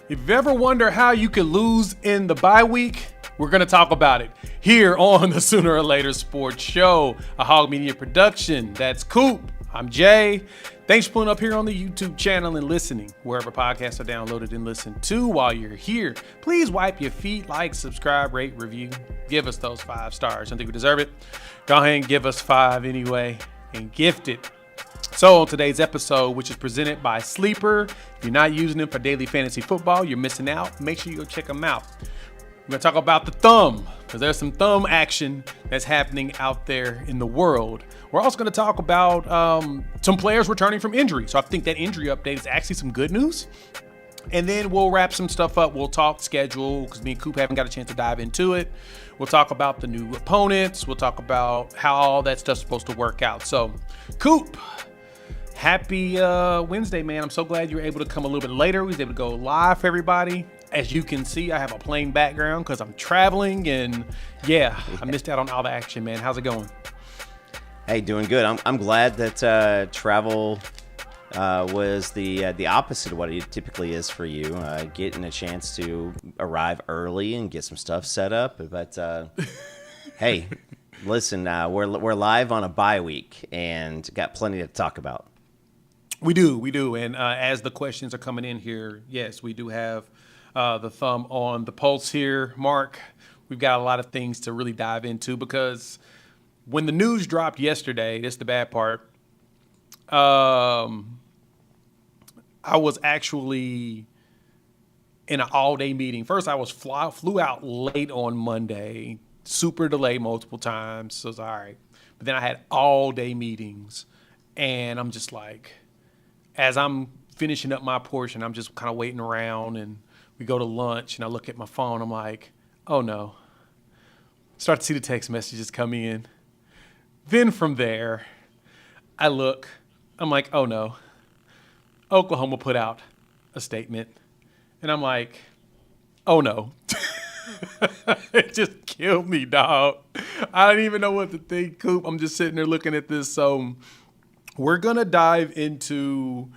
If you ever wonder how you could lose in the bye week, we're going to talk about it here on the Sooner or Later Sports Show, a Hog Media production. That's Coop. I'm Jay. Thanks for pulling up here on the YouTube channel and listening wherever podcasts are downloaded and listened to. While you're here, please wipe your feet, like, subscribe, rate, review. Give us those 5 stars. I think we deserve it. Go ahead and give us 5 anyway and gift it. So on today's episode, which is presented by Sleeper, if you're not using them for daily fantasy football, you're missing out. Make sure you go check them out. We're going to talk about the thumb, because there's some thumb action that's happening out there in the world. We're also going to talk about some players returning from injury. So I think that injury update is actually some good news. And then we'll wrap some stuff up. We'll talk schedule, because me and Coop haven't got a chance to dive into it. We'll talk about the new opponents. We'll talk about how all that stuff's supposed to work out. So, Coop, happy Wednesday, man. I'm so glad you were able to come a little bit later. We was able to go live for everybody. As you can see, I have a plain background because I'm traveling, and yeah, I missed out on all the action, man. How's it going? Hey, doing good. I'm glad that travel was the opposite of what it typically is for you. Getting a chance to arrive early and get some stuff set up. But hey, listen, we're live on a bye week and got plenty to talk about. We do. And as the questions are coming in here, yes, we do have the thumb on the pulse here. Mark, we've got a lot of things to really dive into, because when the news dropped yesterday, that's the bad part. I was actually in an all-day meeting. First, I was flew out late on Monday, super delayed multiple times. So it's all right. But then I had all-day meetings, and I'm just like, as I'm finishing up my portion, I'm just kind of waiting around, and we go to lunch, and I look at my phone. I'm like, oh, no. Start to see the text messages come in. Then from there, I look. I'm like, oh, no. Oklahoma put out a statement. And I'm like, oh, no. It just killed me, dog. I don't even know what to think, Coop. I'm just sitting there looking at this. So we're going to dive into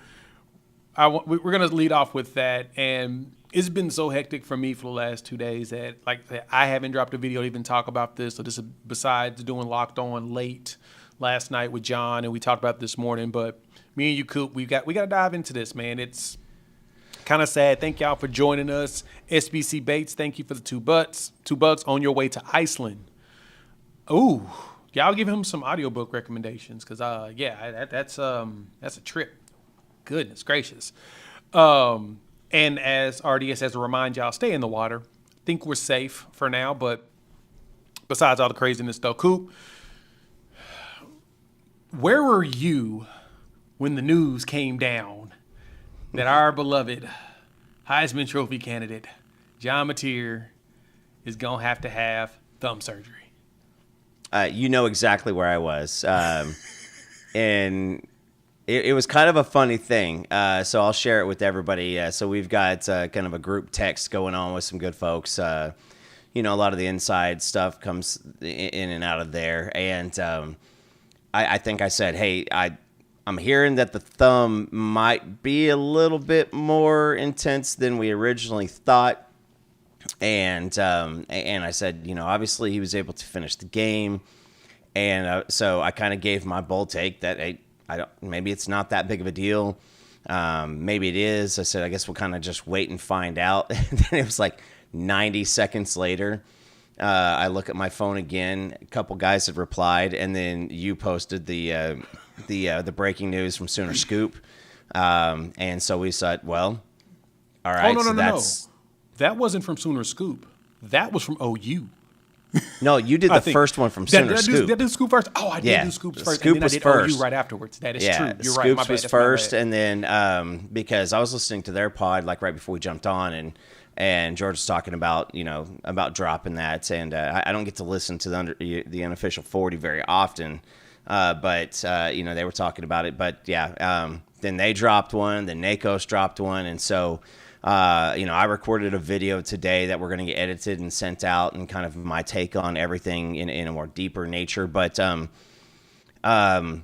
we're going to lead off with that. And it's been so hectic for me for the last 2 days that, like, I haven't dropped a video to even talk about this. So this is besides doing Locked On late last night with John, and we talked about it this morning. But me and you, Coop, we got to dive into this, man. It's kind of sad. Thank y'all for joining us. SBC Bates, thank you for the $2 on your way to Iceland. Ooh, y'all give him some audiobook recommendations, because that's a trip. Goodness gracious. And as RDS has to remind y'all, stay in the water. Think we're safe for now, but besides all the craziness though, Coop, where were you when the news came down that our beloved Heisman Trophy candidate, John Mateer, is going to have thumb surgery? You know exactly where I was. And it was kind of a funny thing, so I'll share it with everybody. So we've got kind of a group text going on with some good folks. A lot of the inside stuff comes in and out of there. And I think I said, hey, I'm hearing that the thumb might be a little bit more intense than we originally thought. And I said, obviously he was able to finish the game. And so I kind of gave my bold take that, hey, maybe it's not that big of a deal. Maybe it is. I said, I guess we'll kind of just wait and find out. And then it was like 90 seconds later. I look at my phone again. A couple guys had replied, and then you posted the breaking news from Sooner Scoop. And so we said, well, all right. Oh, no. That wasn't from Sooner Scoop. That was from OU. No, you did the first one from Sooner Scoop. Did I do Scoop first? Oh, I did do Scoops first. Scoop and then was I did first. OU right afterwards. That is true. You're right. Scoops was first, and then because I was listening to their pod like right before we jumped on, and George was talking about about dropping that, and I don't get to listen to the unofficial 40 very often, but they were talking about it. But yeah, then they dropped one, then Nakos dropped one, and so. I recorded a video today that we're going to get edited and sent out, and kind of my take on everything in a more deeper nature. But, hey,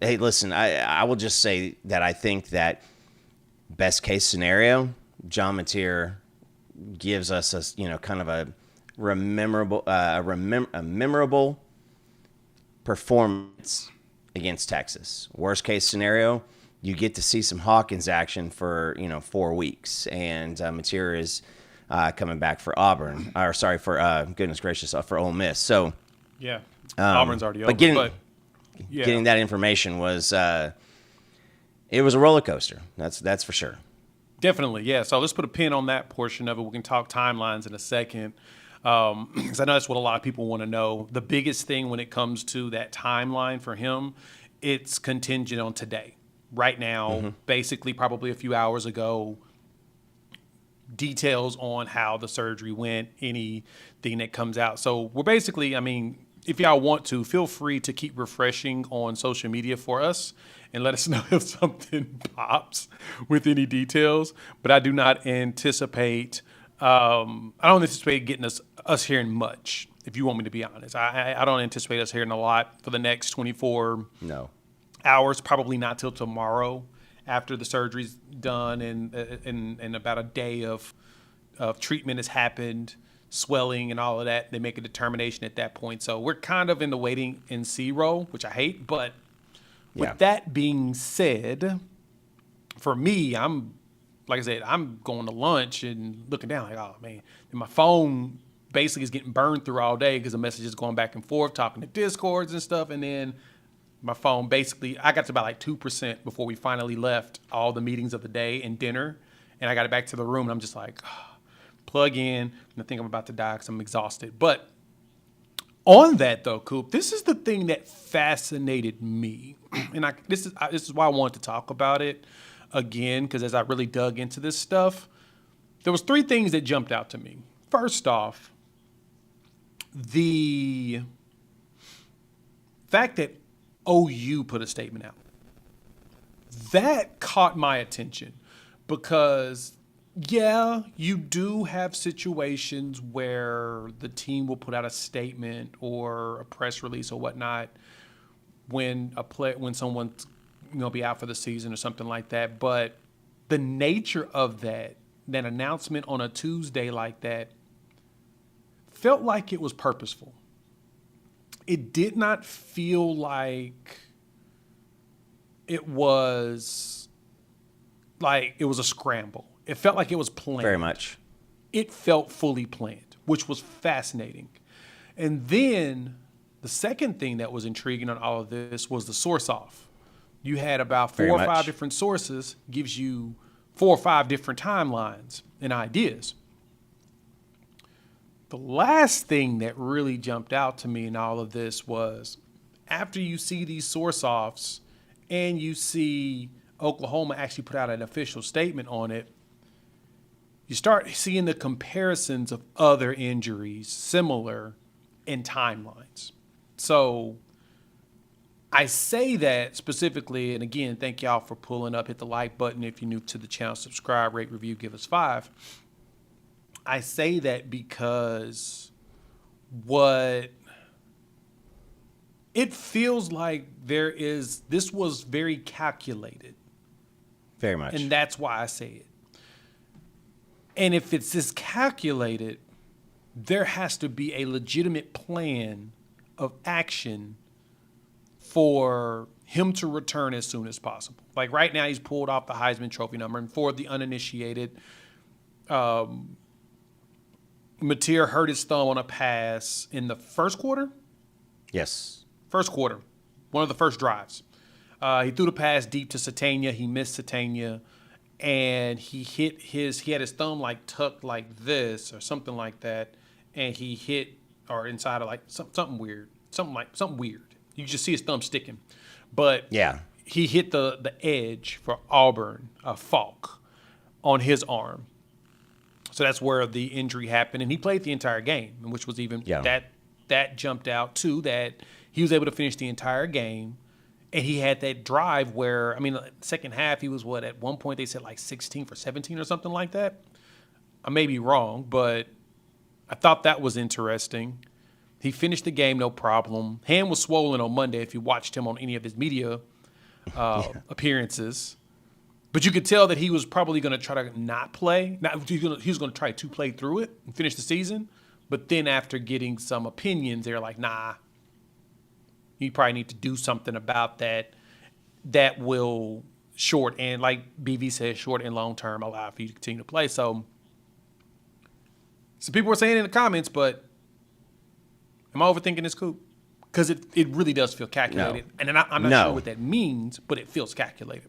listen, I will just say that I think that best case scenario, John Mateer gives us kind of a memorable performance against Texas. Worst case scenario, you get to see some Hawkins action for 4 weeks, and Mateer is coming back for Auburn, or sorry, for goodness gracious, for Ole Miss. So yeah, Auburn's already over. Getting that information was it was a roller coaster. That's for sure. Definitely, yeah. So let's put a pin on that portion of it. We can talk timelines in a second, because I know that's what a lot of people want to know. The biggest thing when it comes to that timeline for him, it's contingent on today. Right now, basically probably a few hours ago, details on how the surgery went, anything that comes out. So we're basically, if y'all want to, feel free to keep refreshing on social media for us and let us know if something pops with any details. But I do not anticipate, getting us hearing much, if you want me to be honest. I don't anticipate us hearing a lot for the next 24 hours, probably not till tomorrow after the surgery's done and about a day of treatment has happened, swelling and all of that. They make a determination at that point. So we're kind of in the waiting and see role, which I hate. But with that being said, for me, I'm going to lunch and looking down like, oh, man. And my phone basically is getting burned through all day because the message is going back and forth, talking to Discords and stuff. And then my phone basically, I got to about like 2% before we finally left all the meetings of the day and dinner. And I got it back to the room and I'm just like, plug in. And I think I'm about to die because I'm exhausted. But on that though, Coop, this is the thing that fascinated me. And this is why I wanted to talk about it again, because as I really dug into this stuff, there was 3 things that jumped out to me. First off, the fact that OU put a statement out. That caught my attention because, yeah, you do have situations where the team will put out a statement or a press release or whatnot when someone's be out for the season or something like that. But the nature of that announcement on a Tuesday like that felt like it was purposeful. It did not feel like it was a scramble. It felt like it was planned. Very much. It felt fully planned, which was fascinating. And then the second thing that was intriguing on all of this was the source off. You had about 4 or 5 different sources, gives you 4 or 5 different timelines and ideas. The last thing that really jumped out to me in all of this was after you see these source offs and you see Oklahoma actually put out an official statement on it, you start seeing the comparisons of other injuries similar in timelines. So I say that specifically, and again, thank y'all for pulling up. Hit the like button if you're new to the channel. Subscribe, rate, review, give us 5. I say that because it feels like this was very calculated. Very much. And that's why I say it. And if it's this calculated, there has to be a legitimate plan of action for him to return as soon as possible. Like right now, he's pulled off the Heisman Trophy number. And for the uninitiated, Mateer hurt his thumb on a pass in the first quarter? Yes. First quarter. One of the first drives. He threw the pass deep to Satania. He missed Satania. And he had his thumb like tucked like this or something like that. And he hit, or inside of like something weird. Something weird. You just see his thumb sticking. But yeah, he hit the edge for Auburn, Falk, on his arm. So that's where the injury happened, and he played the entire game, which was even that jumped out too. That he was able to finish the entire game, and he had that drive where second half he was at one point they said like 16 for 17 or something like that. I may be wrong, but I thought that was interesting. He finished the game no problem. Hand was swollen on Monday if you watched him on any of his media appearances. But you could tell that he was probably going to try to not play. He was going to try to play through it and finish the season. But then after getting some opinions, they're like, nah, you probably need to do something about that. That will short and, like BV says, short and long term allow for you to continue to play. So some people were saying in the comments, but am I overthinking this, Coop? Because it really does feel calculated. No. And I'm not sure what that means, but it feels calculated.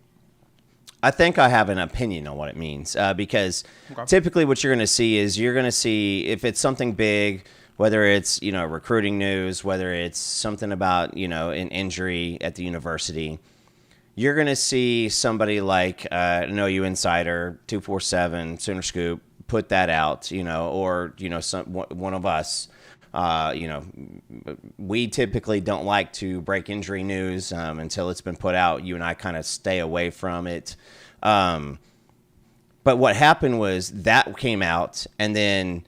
I think I have an opinion on what it means because typically what you're going to see is if it's something big, whether it's, recruiting news, whether it's something about, an injury at the university, you're going to see somebody like an OU Insider, 247, Sooner Scoop, put that out, or, one of us. We typically don't like to break injury news until it's been put out. You and I kind of stay away from it. But what happened was that came out, and then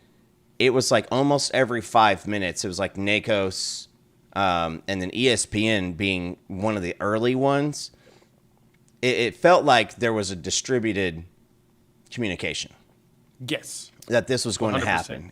it was like almost every 5 minutes. It was like NACOS, and then ESPN being one of the early ones. It felt like there was a distributed communication. Yes. That this was going 100%. To happen.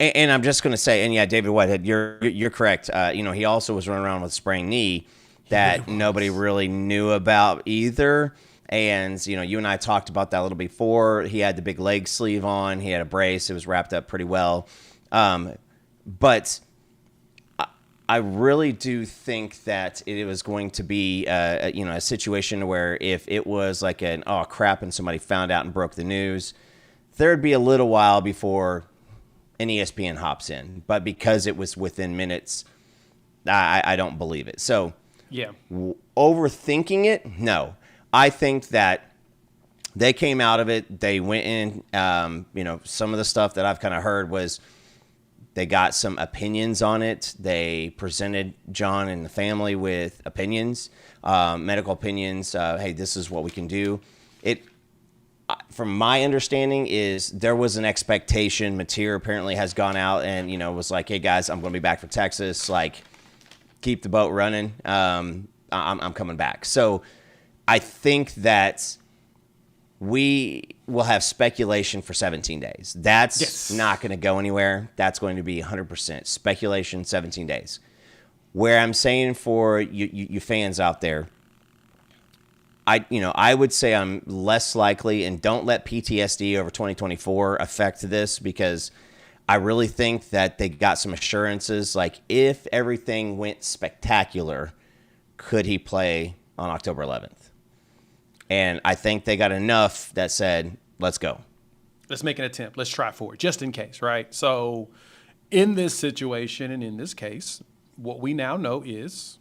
And I'm just going to say, and yeah, David Whitehead, you're correct. He also was running around with a sprained knee that nobody really knew about either. And, you and I talked about that a little before. He had the big leg sleeve on. He had a brace. It was wrapped up pretty well. But I really do think that it was going to be, a situation where if it was like oh, crap, and somebody found out and broke the news, there'd be a little while before an ESPN hops in. But because it was within minutes, I don't believe it. So yeah, overthinking it, no. I think that they came out of it. They went in, some of the stuff that I've kind of heard was they got some opinions on it. They presented John and the family with opinions, medical opinions. Hey, this is what we can do. From my understanding is there was an expectation. Mateer apparently has gone out and, was like, hey guys, I'm going to be back for Texas. Like, keep the boat running. I'm coming back. So I think that we will have speculation for 17 days. That's not going to go anywhere. That's going to be 100% speculation, 17 days. Where I'm saying for you fans out there, I would say I'm less likely, and don't let PTSD over 2024 affect this, because I really think that they got some assurances. Like, if everything went spectacular, could he play on October 11th? And I think they got enough that said, let's go. Let's make an attempt. Let's try for it, just in case, right? So in this situation and in this case, what we now know is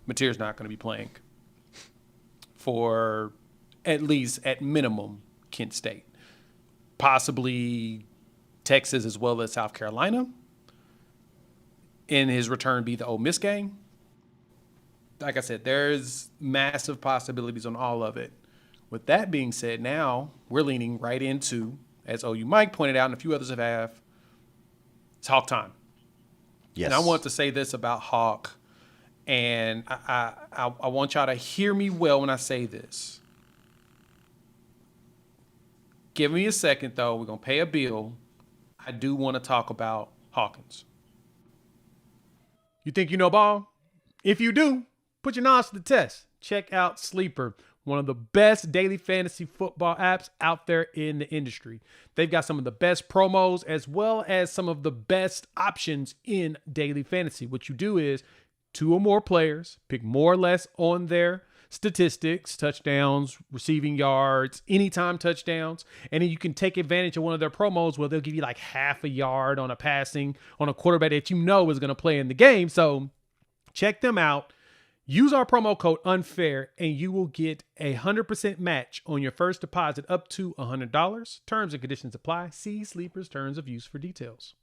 Mateer's not going to be playing for at least, at minimum, Kent State. Possibly Texas as well as South Carolina. In his return be the Ole Miss game. Like I said, there's massive possibilities on all of it. With that being said, now we're leaning right into, as OU Mike pointed out and a few others have, it's Hawk time. Yes. And I want to say this about Hawk, and I want y'all to hear me well when I say this. Give me a second, though. We're going to pay a bill. I do want to talk about Hawkins. You think you know ball? If you do, put your knowledge to the test. Check out Sleeper, one of the best daily fantasy football apps out there in the industry. They've got some of the best promos as well as some of the best options in daily fantasy. What you do is 2 or more players, pick more or less on their statistics, touchdowns, receiving yards, anytime touchdowns, and then you can take advantage of one of their promos where they'll give you like half a yard on a passing on a quarterback that is going to play in the game. So check them out. Use our promo code UNFAIR and you will get a 100% match on your first deposit up to $100. Terms and conditions apply. See Sleeper's terms of use for details.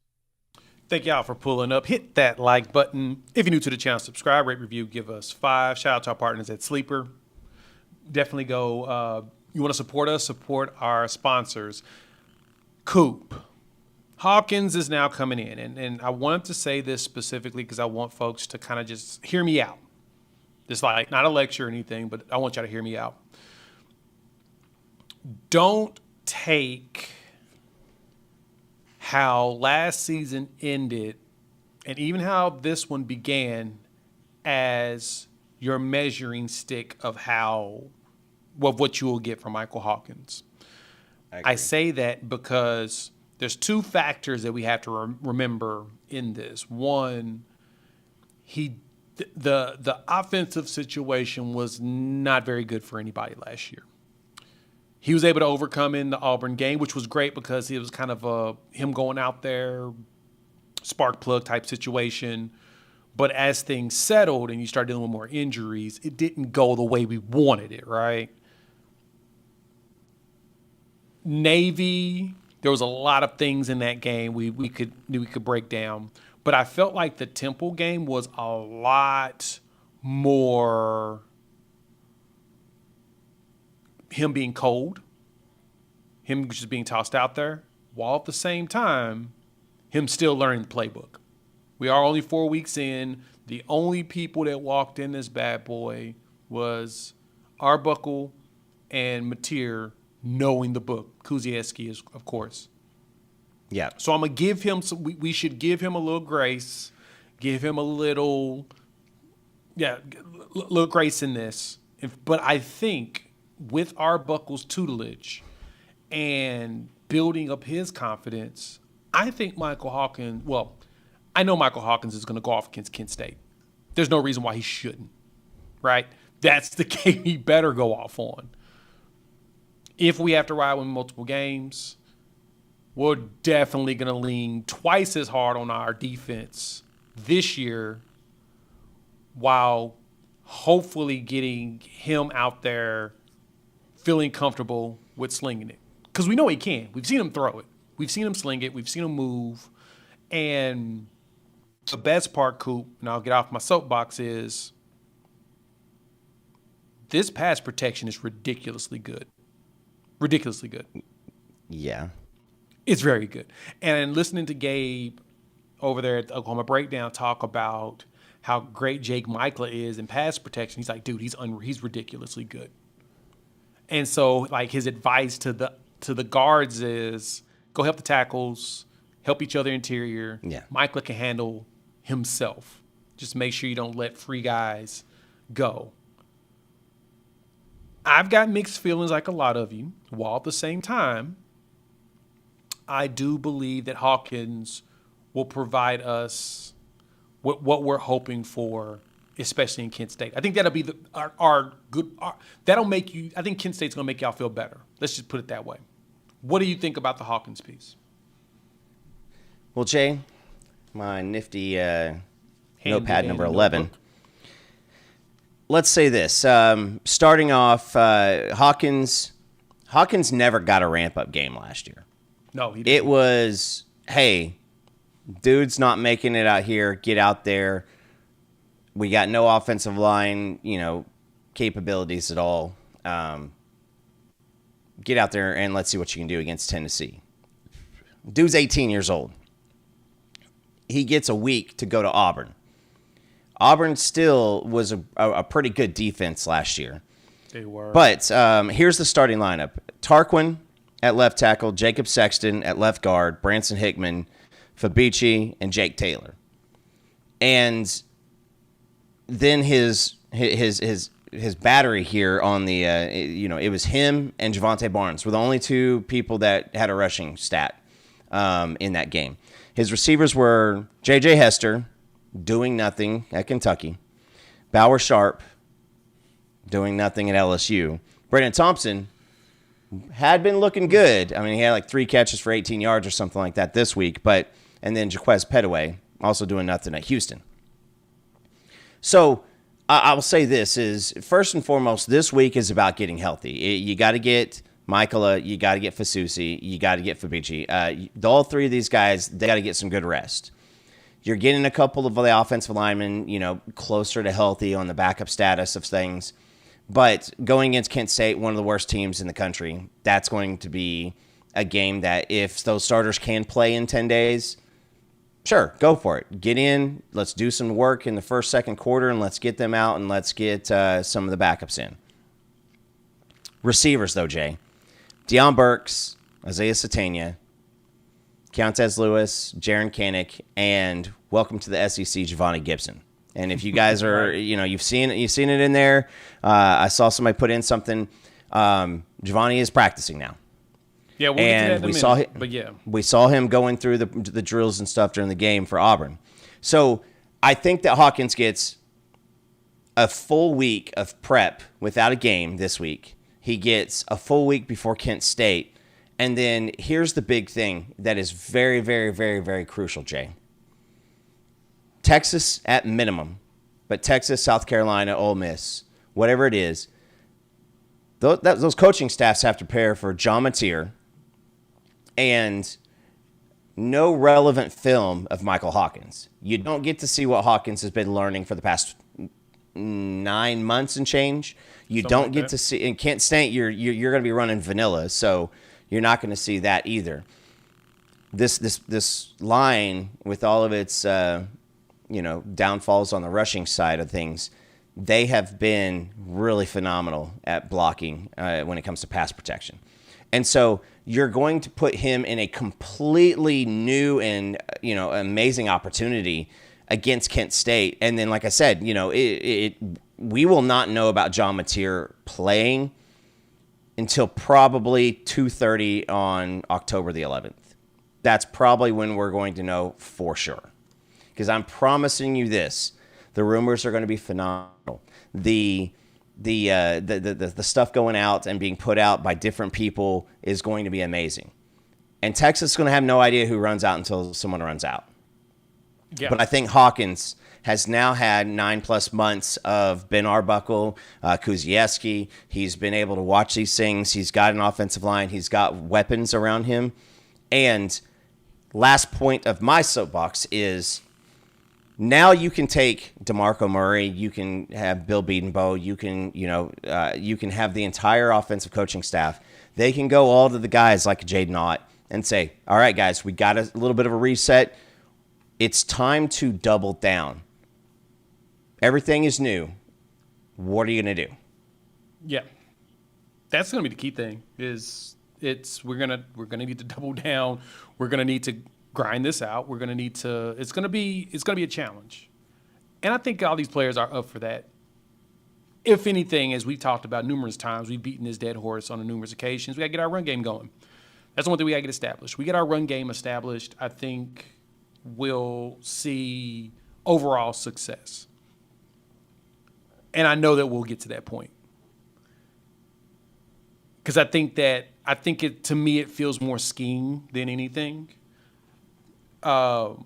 Thank y'all for pulling up. Hit that like button. If you're new to the channel, subscribe, rate, review, give us 5. Shout out to our partners at Sleeper. Definitely go. You want to support us, support our sponsors. Coop. Hawkins is now coming in. And I wanted to say this specifically because I want folks to kind of just hear me out. Just like, not a lecture or anything, but I want y'all to hear me out. Don't take how last season ended and even how this one began as your measuring stick of what you will get from Michael Hawkins. I say that because there's two factors that we have to remember in this. One, the offensive situation was not very good for anybody last year. He was able to overcome in the Auburn game, which was great because it was kind of him going out there, spark plug type situation. But as things settled and you start dealing with more injuries, it didn't go the way we wanted it, right? Navy, there was a lot of things in that game we could break down. But I felt like the Temple game was a lot more him being cold, him just being tossed out there, while at the same time, him still learning the playbook. We are only 4 weeks in. The only people that walked in this bad boy was Arbuckle and Mateer knowing the book. Kuzieski is, of course. Yeah. So I'm going to give him some, we should give him a little grace, give him a little grace in this. But I think with Arbuckle's tutelage and building up his confidence, I think Michael Hawkins, I know Michael Hawkins is going to go off against Kent State. There's no reason why he shouldn't, right? That's the game he better go off on. If we have to ride with multiple games, we're definitely going to lean twice as hard on our defense this year while hopefully getting him out there feeling comfortable with slinging it. Because we know he can. We've seen him throw it. We've seen him sling it. We've seen him move. And the best part, Coop, and I'll get off my soapbox, is this pass protection is ridiculously good. Ridiculously good. Yeah. It's very good. And listening to Gabe over there at the Oklahoma Breakdown talk about how great Jake Michaela is in pass protection, he's like, dude, he's ridiculously good. And so, like, his advice to the guards is go help the tackles, help each other interior. Yeah. Michaela can handle himself. Just make sure you don't let free guys go. I've got mixed feelings like a lot of you, while at the same time, I do believe that Hawkins will provide us what we're hoping for, especially in Kent State. I think that'll be that'll make you. I think Kent State's gonna make y'all feel better. Let's just put it that way. What do you think about the Hawkins piece? Well, Jay, my nifty notepad number 11. Notebook. Let's say this. Starting off, Hawkins never got a ramp-up game last year. No, he didn't. It was, hey, dude's not making it out here. Get out there. We got no offensive line, capabilities at all. Get out there and let's see what you can do against Tennessee. Dude's 18 years old. He gets a week to go to Auburn. Auburn still was a pretty good defense last year. They were. But here's the starting lineup. Tarquin at left tackle, Jacob Sexton at left guard, Branson Hickman, Fabici, and Jake Taylor. And then his battery here on the, it was him and Javante Barnes were the only two people that had a rushing stat in that game. His receivers were J.J. Hester, doing nothing at Kentucky, Bauer Sharp, doing nothing at LSU. Brandon Thompson had been looking good. I mean, he had like 3 catches for 18 yards or something like that this week. And then Jaquez Petaway also doing nothing at Houston. So I will say this is, first and foremost, this week is about getting healthy. You got to get Michaela, you got to get Fasusi, you got to get Fabici. All three of these guys, they got to get some good rest. You're getting a couple of the offensive linemen, closer to healthy on the backup status of things. But going against Kent State, one of the worst teams in the country, that's going to be a game that if those starters can play in 10 days, Sure, go for it. Get in. Let's do some work in the first, second quarter, and let's get them out, and let's get some of the backups in. Receivers, though, Jay. Deion Burks, Isaiah Satania, Countez Lewis, Jaron Kanik, and welcome to the SEC, Giovanni Gibson. And if you guys are, you've seen it in there. I saw somebody put in something. Giovanni is practicing now. Yeah, we'll get to that in a minute, but yeah. We saw him going through the drills and stuff during the game for Auburn. So I think that Hawkins gets a full week of prep without a game this week. He gets a full week before Kent State. And then here's the big thing that is very, very, very, very crucial, Jay. Texas at minimum, but Texas, South Carolina, Ole Miss, whatever it is, those coaching staffs have to prepare for John Mateer and no relevant film of Michael Hawkins. You don't get to see what Hawkins has been learning for the past 9 months and change. You Something don't get to see in Kent State. You're going to be running vanilla, so you're not going to see that either. This line with all of its downfalls on the rushing side of things, they have been really phenomenal at blocking when it comes to pass protection. And so you're going to put him in a completely new and, amazing opportunity against Kent State. And then, like I said, we will not know about John Mateer playing until probably 2:30 on October the 11th. That's probably when we're going to know for sure. Because I'm promising you this, the rumors are going to be phenomenal. The stuff going out and being put out by different people is going to be amazing. And Texas is going to have no idea who runs out until someone runs out. Yeah. But I think Hawkins has now had 9+ months of Ben Arbuckle, Kuzieski. He's been able to watch these things. He's got an offensive line. He's got weapons around him. And last point of my soapbox is now you can take DeMarco Murray. You can have Bill Bedenbaugh. You can have the entire offensive coaching staff. They can go all to the guys like Jaden Ott and say, all right, guys, we got a little bit of a reset. It's time to double down. Everything is new. What are you going to do? Yeah. That's going to be the key thing we're going to need to double down. We're going to need to grind this out. We're going to need to it's going to be a challenge. And I think all these players are up for that. If anything, as we've talked about numerous times, we've beaten this dead horse on numerous occasions. We got to get our run game going. That's the one thing we got to get established. We get our run game established, I think we'll see overall success. And I know that we'll get to that point. Because I think to me, it feels more scheme than anything. And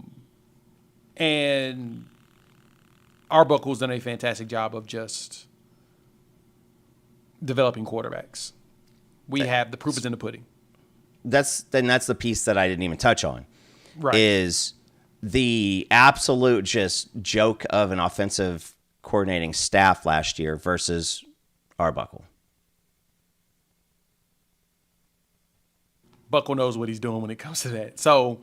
Arbuckle's done a fantastic job of just developing quarterbacks. We have the proof is in the pudding. That's the piece that I didn't even touch on. Right. Is the absolute just joke of an offensive coordinating staff last year versus Arbuckle. Buckle knows what he's doing when it comes to that. So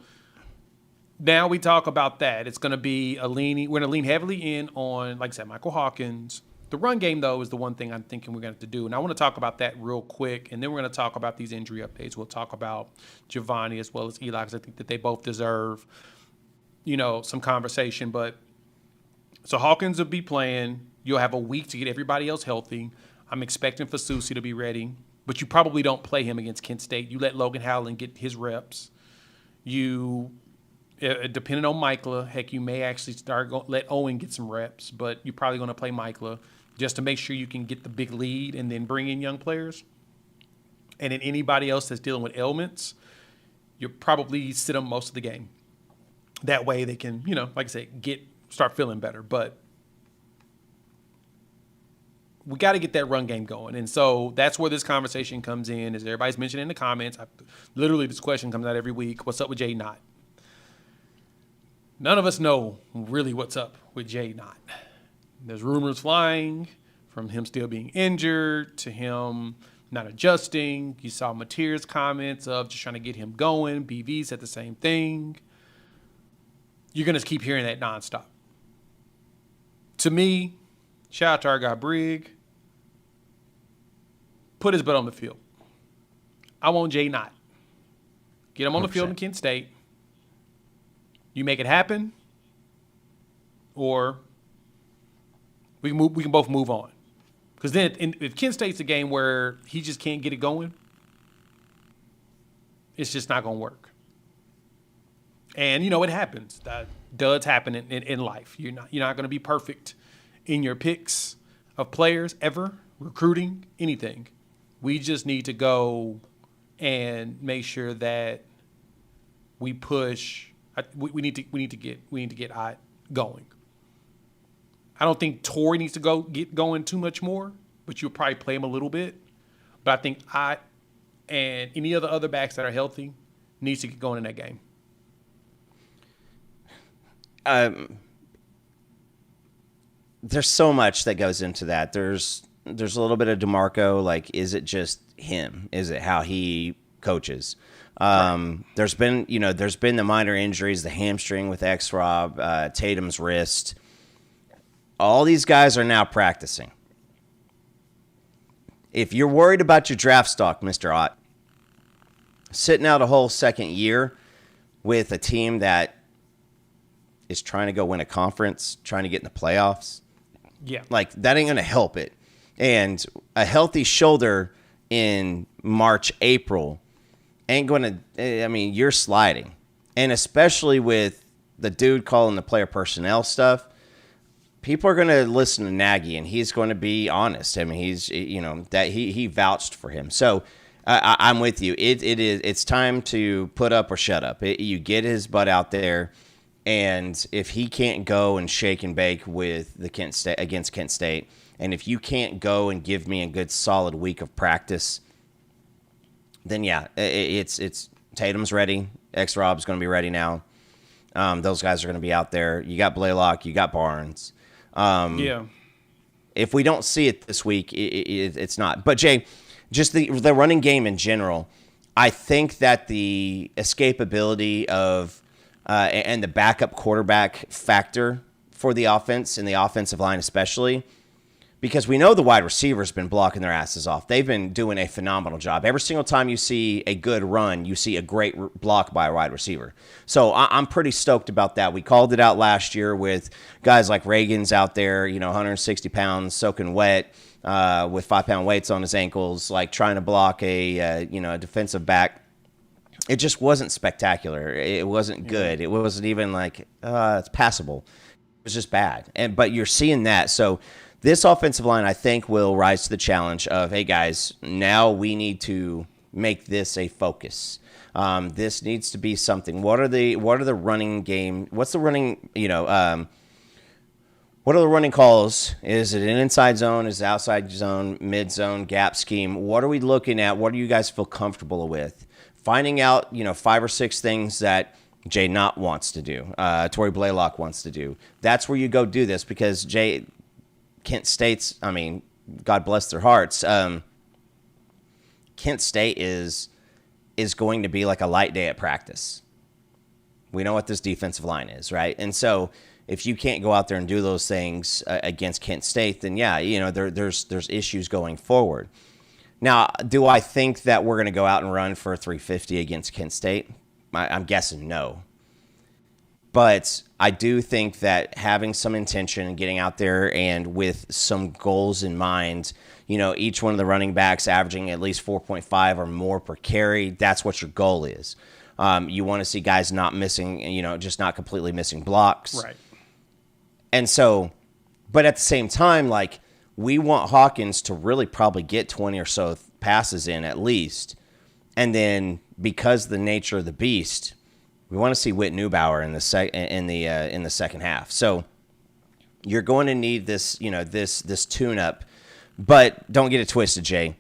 now we talk about that. It's going to be we're going to lean heavily in on, like I said, Michael Hawkins. The run game, though, is the one thing I'm thinking we're going to have to do. And I want to talk about that real quick. And then we're going to talk about these injury updates. We'll talk about Giovanni as well as Eli, because I think that they both deserve, some conversation. But so Hawkins will be playing. You'll have a week to get everybody else healthy. I'm expecting Fasusi to be ready. But you probably don't play him against Kent State. You let Logan Howland get his reps. You, depending on Michaela, heck, you may actually let Owen get some reps, but you're probably going to play Michaela just to make sure you can get the big lead and then bring in young players. And then anybody else that's dealing with ailments, you'll probably sit them most of the game. That way they can, like I said, start feeling better. But we got to get that run game going. And so that's where this conversation comes in, as everybody's mentioning in the comments. Literally, this question comes out every week. What's up with Jay Knott? None of us know really what's up with Jay Knott. There's rumors flying from him still being injured to him not adjusting. You saw Mateer's comments of just trying to get him going. BV said the same thing. you're going to keep hearing that nonstop. To me, shout out to our guy Brig. Put his butt on the field. I want Jay not. Get him on the 100%. Field in Kent State. You make it happen, or we can both move on. Because then if Kent State's a game where he just can't get it going, it's just not going to work. And, it happens. Duds happen in life. You're not going to be perfect in your picks of players ever, recruiting, anything. We just need to go and make sure that we push. We need to get going. I don't think Torrey needs to get going too much more, but you'll probably play him a little bit. But I think and any other backs that are healthy needs to get going in that game. There's so much that goes into that. There's a little bit of DeMarco. Like, is it just him? Is it how he coaches? Right. There's been the minor injuries, the hamstring with X-Rob, Tatum's wrist. All these guys are now practicing. If you're worried about your draft stock, Mr. Ott, sitting out a whole second year with a team that is trying to go win a conference, trying to get in the playoffs, like, that ain't going to help it. And a healthy shoulder in March, April ain't going to, you're sliding. And especially with the dude calling the player personnel stuff, people are going to listen to Nagy, and he's going to be honest. He's, that he vouched for him. So I'm with you. It's time to put up or shut up. You get his butt out there, and if he can't go and shake and bake with the against Kent State, and if you can't go and give me a good solid week of practice, then it's Tatum's ready. X-Rob's going to be ready now. Those guys are going to be out there. You got Blaylock, you got Barnes. If we don't see it this week, it's not. But Jay, just the running game in general, I think that the escapability of and the backup quarterback factor for the offense and the offensive line especially, because we know the wide receiver's been blocking their asses off. They've been doing a phenomenal job. Every single time you see a good run, you see a great block by a wide receiver. So I'm pretty stoked about that. We called it out last year with guys like Reagan's out there, 160 pounds, soaking wet, with 5-pound weights on his ankles, like trying to block a defensive back. It just wasn't spectacular. It wasn't good. It wasn't even like it's passable. It was just bad. But you're seeing that. So this offensive line, I think, will rise to the challenge of, hey, guys, now we need to make this a focus. This needs to be something. What are the running game? What's the running, what are the running calls? Is it an inside zone? Is it outside zone, mid zone, gap scheme? What are we looking at? What do you guys feel comfortable with? Finding out, 5 or 6 things that Jay Knott wants to do, Torrey Blaylock wants to do. That's where you go do this, because Kent State's, God bless their hearts. Kent State is going to be like a light day at practice. We know what this defensive line is, right? And so if you can't go out there and do those things against Kent State, then there's issues going forward. Now, do I think that we're going to go out and run for 350 against Kent State? I'm guessing no. But I do think that having some intention and getting out there and with some goals in mind, each one of the running backs averaging at least 4.5 or more per carry, that's what your goal is. You want to see guys not missing, just not completely missing blocks. Right. And so, but at the same time, like, we want Hawkins to really probably get 20 or so passes in at least. And then, because of the nature of the beast, we want to see Whit Neubauer in the second half. So you're going to need this, this tune-up. But don't get it twisted, Jay.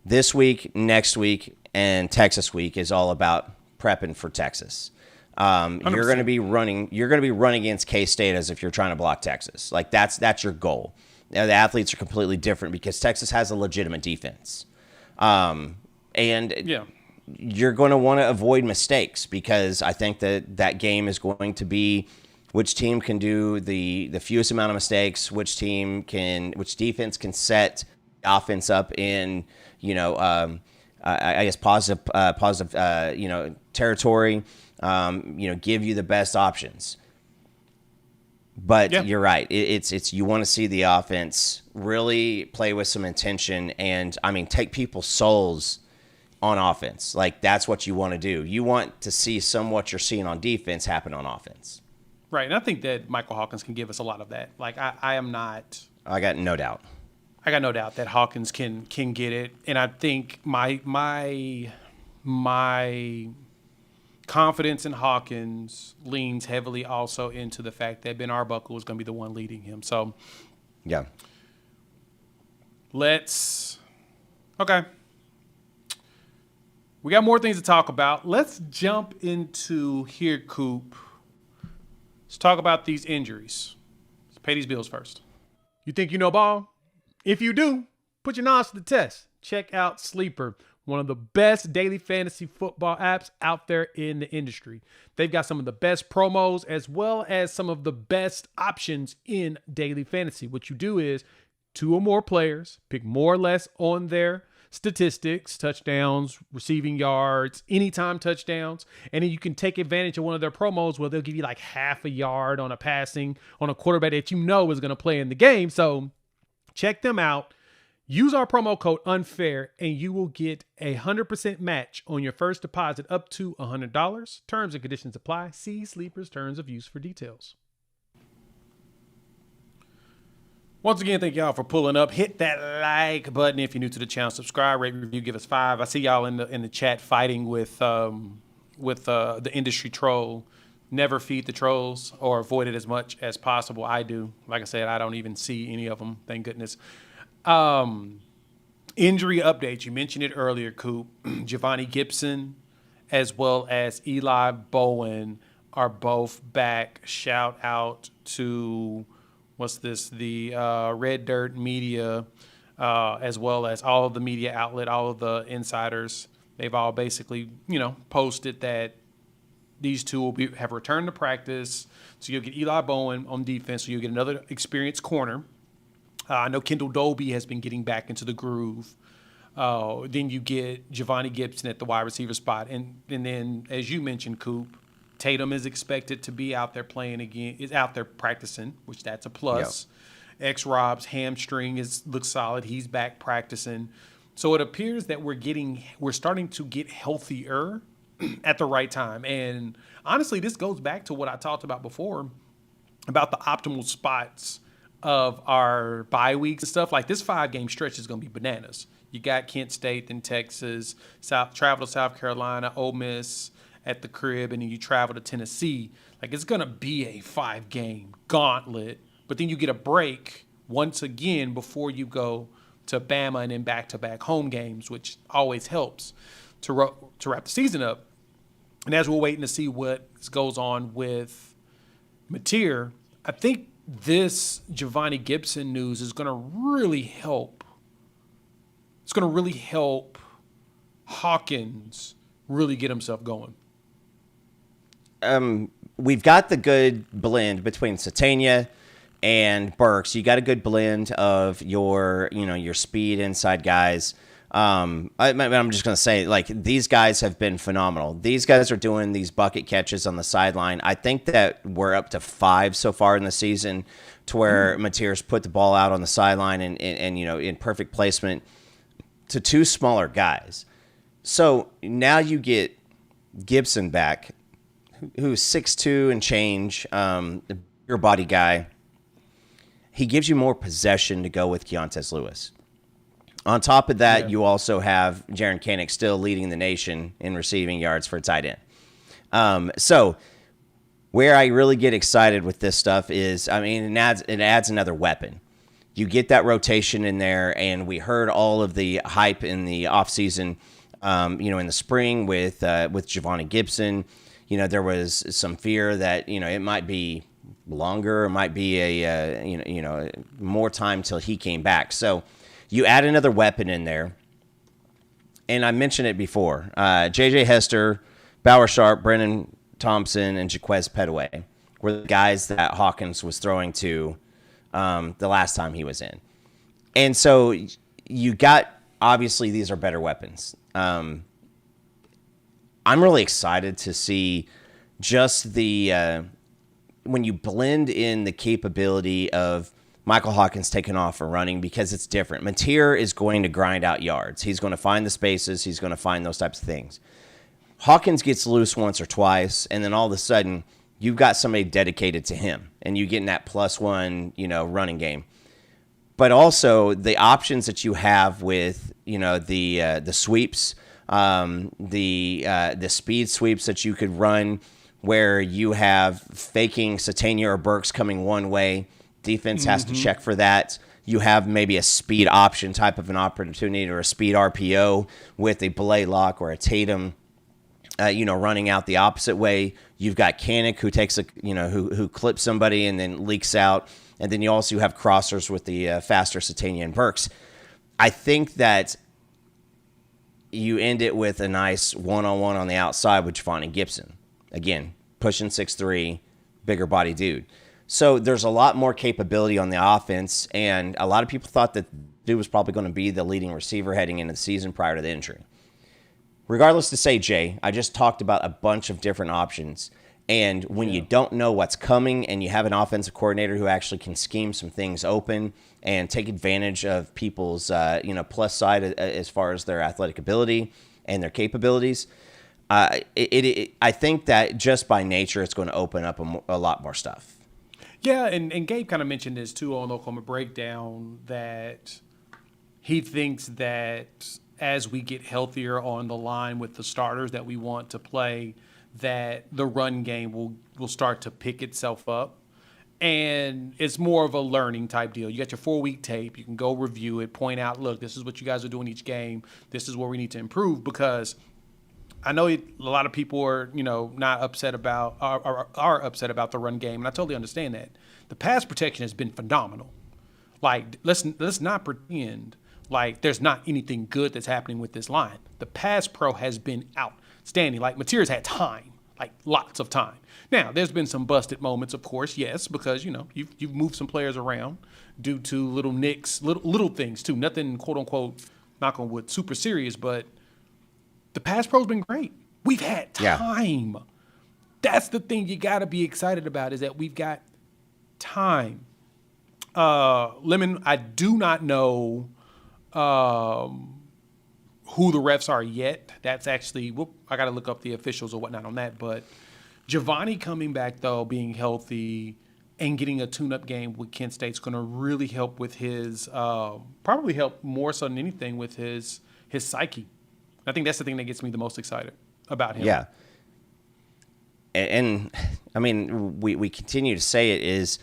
This week, next week, and Texas week is all about prepping for Texas. You're going to be running against K-State as if you're trying to block Texas. Like, that's your goal. Now, the athletes are completely different because Texas has a legitimate defense. You're going to want to avoid mistakes, because I think that game is going to be which team can do the fewest amount of mistakes, which defense can set offense up in, I guess positive, territory, give you the best options. But you're right. It's you want to see the offense really play with some intention and, take people's souls on offense. Like, that's what you want to do. You want to see some what you're seeing on defense happen on offense. Right, and I think that Michael Hawkins can give us a lot of that. Like, I got no doubt. I got no doubt that Hawkins can get it, and I think my confidence in Hawkins leans heavily also into the fact that Ben Arbuckle is going to be the one leading him. So, yeah. Okay. We got more things to talk about. Let's jump into here, Coop. Let's talk about these injuries. Let's pay these bills first. You think you know ball? If you do, put your knowledge to the test. Check out Sleeper, one of the best daily fantasy football apps out there in the industry. They've got some of the best promos as well as some of the best options in daily fantasy. What you do is 2 or more players, pick more or less on their statistics, touchdowns, receiving yards, anytime touchdowns, and then you can take advantage of one of their promos where they'll give you like half a yard on a passing on a quarterback that is going to play in the game. So check them out. Use our promo code UNFAIR and you will get 100% match on your first deposit up to $100. Terms and conditions apply. See Sleeper's terms of use for details. Once again, thank y'all for pulling up. Hit that like button if you're new to the channel. Subscribe, rate, review, give us 5. I see y'all in the chat fighting with the industry troll. Never feed the trolls or avoid it as much as possible. I do. Like I said, I don't even see any of them. Thank goodness. Injury updates. You mentioned it earlier, Coop. Giovanni Gibson as well as Eli Bowen are both back. Shout out to the Red Dirt Media, as well as all of the media outlet, all of the insiders. They've all basically, posted that these two will have returned to practice. So you'll get Eli Bowen on defense. So you'll get another experienced corner. I know Kendall Dolby has been getting back into the groove. Then you get Giovanni Gibson at the wide receiver spot. And then, as you mentioned, Coop, Tatum is expected to be out there playing again, is out there practicing, which that's a plus. Yep. X-Rob's hamstring looks solid. He's back practicing. So it appears that we're starting to get healthier at the right time. And honestly, this goes back to what I talked about before about the optimal spots of our bye weeks and stuff. Like, this 5-game stretch is going to be bananas. You got Kent State, then Texas, travel to South Carolina, Ole Miss at the crib, and then you travel to Tennessee. Like, it's going to be a 5-game gauntlet. But then you get a break once again before you go to Bama and then back-to-back home games, which always helps to wrap the season up. And as we're waiting to see what goes on with Mateer, I think this Giovanni Gibson news is going to really help. It's going to really help Hawkins really get himself going. We've got the good blend between Satania and Burks. You got a good blend of your speed inside guys. I'm just going to say, like, these guys have been phenomenal. These guys are doing these bucket catches on the sideline. I think that we're up to 5 so far in the season to where Mateer's put the ball out on the sideline and in perfect placement to 2 smaller guys. So now you get Gibson back, who's 6'2" and change, your body guy. He gives you more possession to go with Keontae Lewis. On top of that, you also have Jaren Kanak still leading the nation in receiving yards for a tight end. So where I really get excited with this stuff is, it adds another weapon. You get that rotation in there, and we heard all of the hype in the offseason, in the spring with Giovanni Gibson. There was some fear that, it might be longer, it might be more time till he came back. So you add another weapon in there, and I mentioned it before. J.J. Hester, Bauer Sharp, Brennan Thompson, and Jaquez Petaway were the guys that Hawkins was throwing to the last time he was in. And so you got, obviously, these are better weapons. I'm really excited to see just the when you blend in the capability of Michael Hawkins taking off and running, because it's different. Mateer is going to grind out yards. He's going to find the spaces. He's going to find those types of things. Hawkins gets loose once or twice, and then all of a sudden you've got somebody dedicated to him, and you get in that +1, running game. But also the options that you have with, the sweeps, the speed sweeps that you could run, where you have faking Satania or Burks coming one way. Defense has to check for that. You have maybe a speed option type of an opportunity, or a speed RPO with a belay lock or a Tatum, running out the opposite way. You've got Kanik, who takes who clips somebody and then leaks out. And then you also have crossers with the faster Satania and Burks. I think that you end it with a nice one-on-one on the outside with Javonte Gibson. Again, pushing 6'3", bigger body dude. So there's a lot more capability on the offense, and a lot of people thought that dude was probably going to be the leading receiver heading into the season prior to the injury. Regardless to say, Jay, I just talked about a bunch of different options. And when you don't know what's coming, and you have an offensive coordinator who actually can scheme some things open and take advantage of people's plus side as far as their athletic ability and their capabilities, I think that just by nature it's going to open up a lot more stuff. Yeah, and Gabe kind of mentioned this too on Oklahoma Breakdown, that he thinks that as we get healthier on the line with the starters that we want to play, that the run game will start to pick itself up. And it's more of a learning type deal. You got your 4-week tape. You can go review it, point out, look, this is what you guys are doing each game. This is where we need to improve, because I know a lot of people are, not upset about are upset about the run game, and I totally understand that. The pass protection has been phenomenal. Like, let's not pretend like there's not anything good that's happening with this line. The pass pro has been outstanding. Like, Mateer's had time, like lots of time. Now, there's been some busted moments, of course, yes, because you've moved some players around due to little nicks, little things too. Nothing, quote unquote, knock on wood, super serious, but the pass pro's been great. We've had time. Yeah. That's the thing you got to be excited about, is that we've got time. Lemon, I do not know who the refs are yet. That's actually, I got to look up the officials or whatnot on that. But Javonte coming back, though, being healthy and getting a tune-up game with Kent State's going to really help with his, probably help more so than anything with his psyche. I think that's the thing that gets me the most excited about him. Yeah. And I mean, we continue to say it is,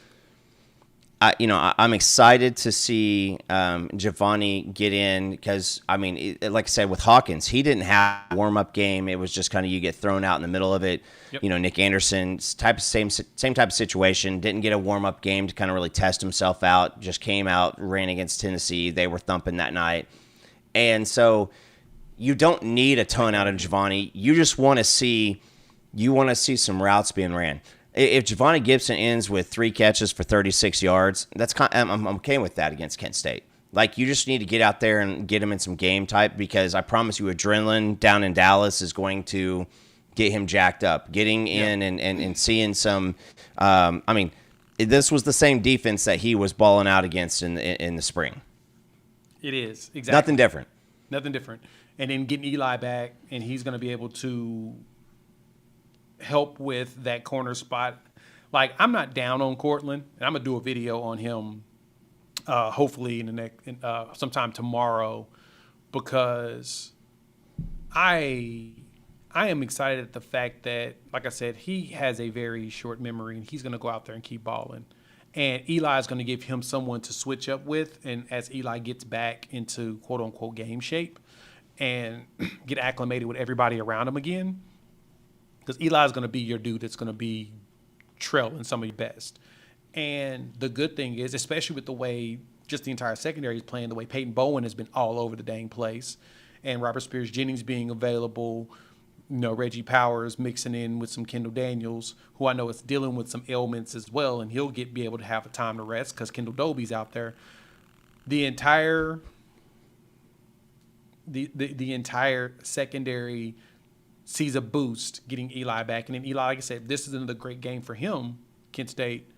I'm excited to see Javonte get in, because, I mean, like I said, with Hawkins, he didn't have a warm-up game. It was just kind of you get thrown out in the middle of it. Yep. Nick Anderson's same type of situation, didn't get a warm-up game to kind of really test himself out, just came out, ran against Tennessee. They were thumping that night. And so you don't need a ton out of Javonte. You just want to see some routes being ran. If Javonte Gibson ends with 3 catches for 36 yards, I'm okay with that against Kent State. Like, you just need to get out there and get him in some game type, because I promise you, adrenaline down in Dallas is going to get him jacked up. Getting in and seeing some. I mean, this was the same defense that he was balling out against in the spring. It is exactly nothing different. Nothing different. And then getting Eli back, and he's going to be able to help with that corner spot. Like, I'm not down on Cortland, and I'm going to do a video on him hopefully in the next sometime tomorrow, because I am excited at the fact that, like I said, he has a very short memory, and he's going to go out there and keep balling. And Eli is going to give him someone to switch up with, and as Eli gets back into quote-unquote game shape and get acclimated with everybody around him again, because Eli is going to be your dude that's going to be trailing some of your best. And the good thing is, especially with the way just the entire secondary is playing, the way Peyton Bowen has been all over the dang place, and Robert Spears-Jennings being available, Reggie Powers mixing in with some Kendall Daniels, who I know is dealing with some ailments as well, and he'll be able to have a time to rest because Kendall Dobie's out there. The entire secondary sees a boost getting Eli back, and then Eli, like I said, this is another great game for him. Kent State,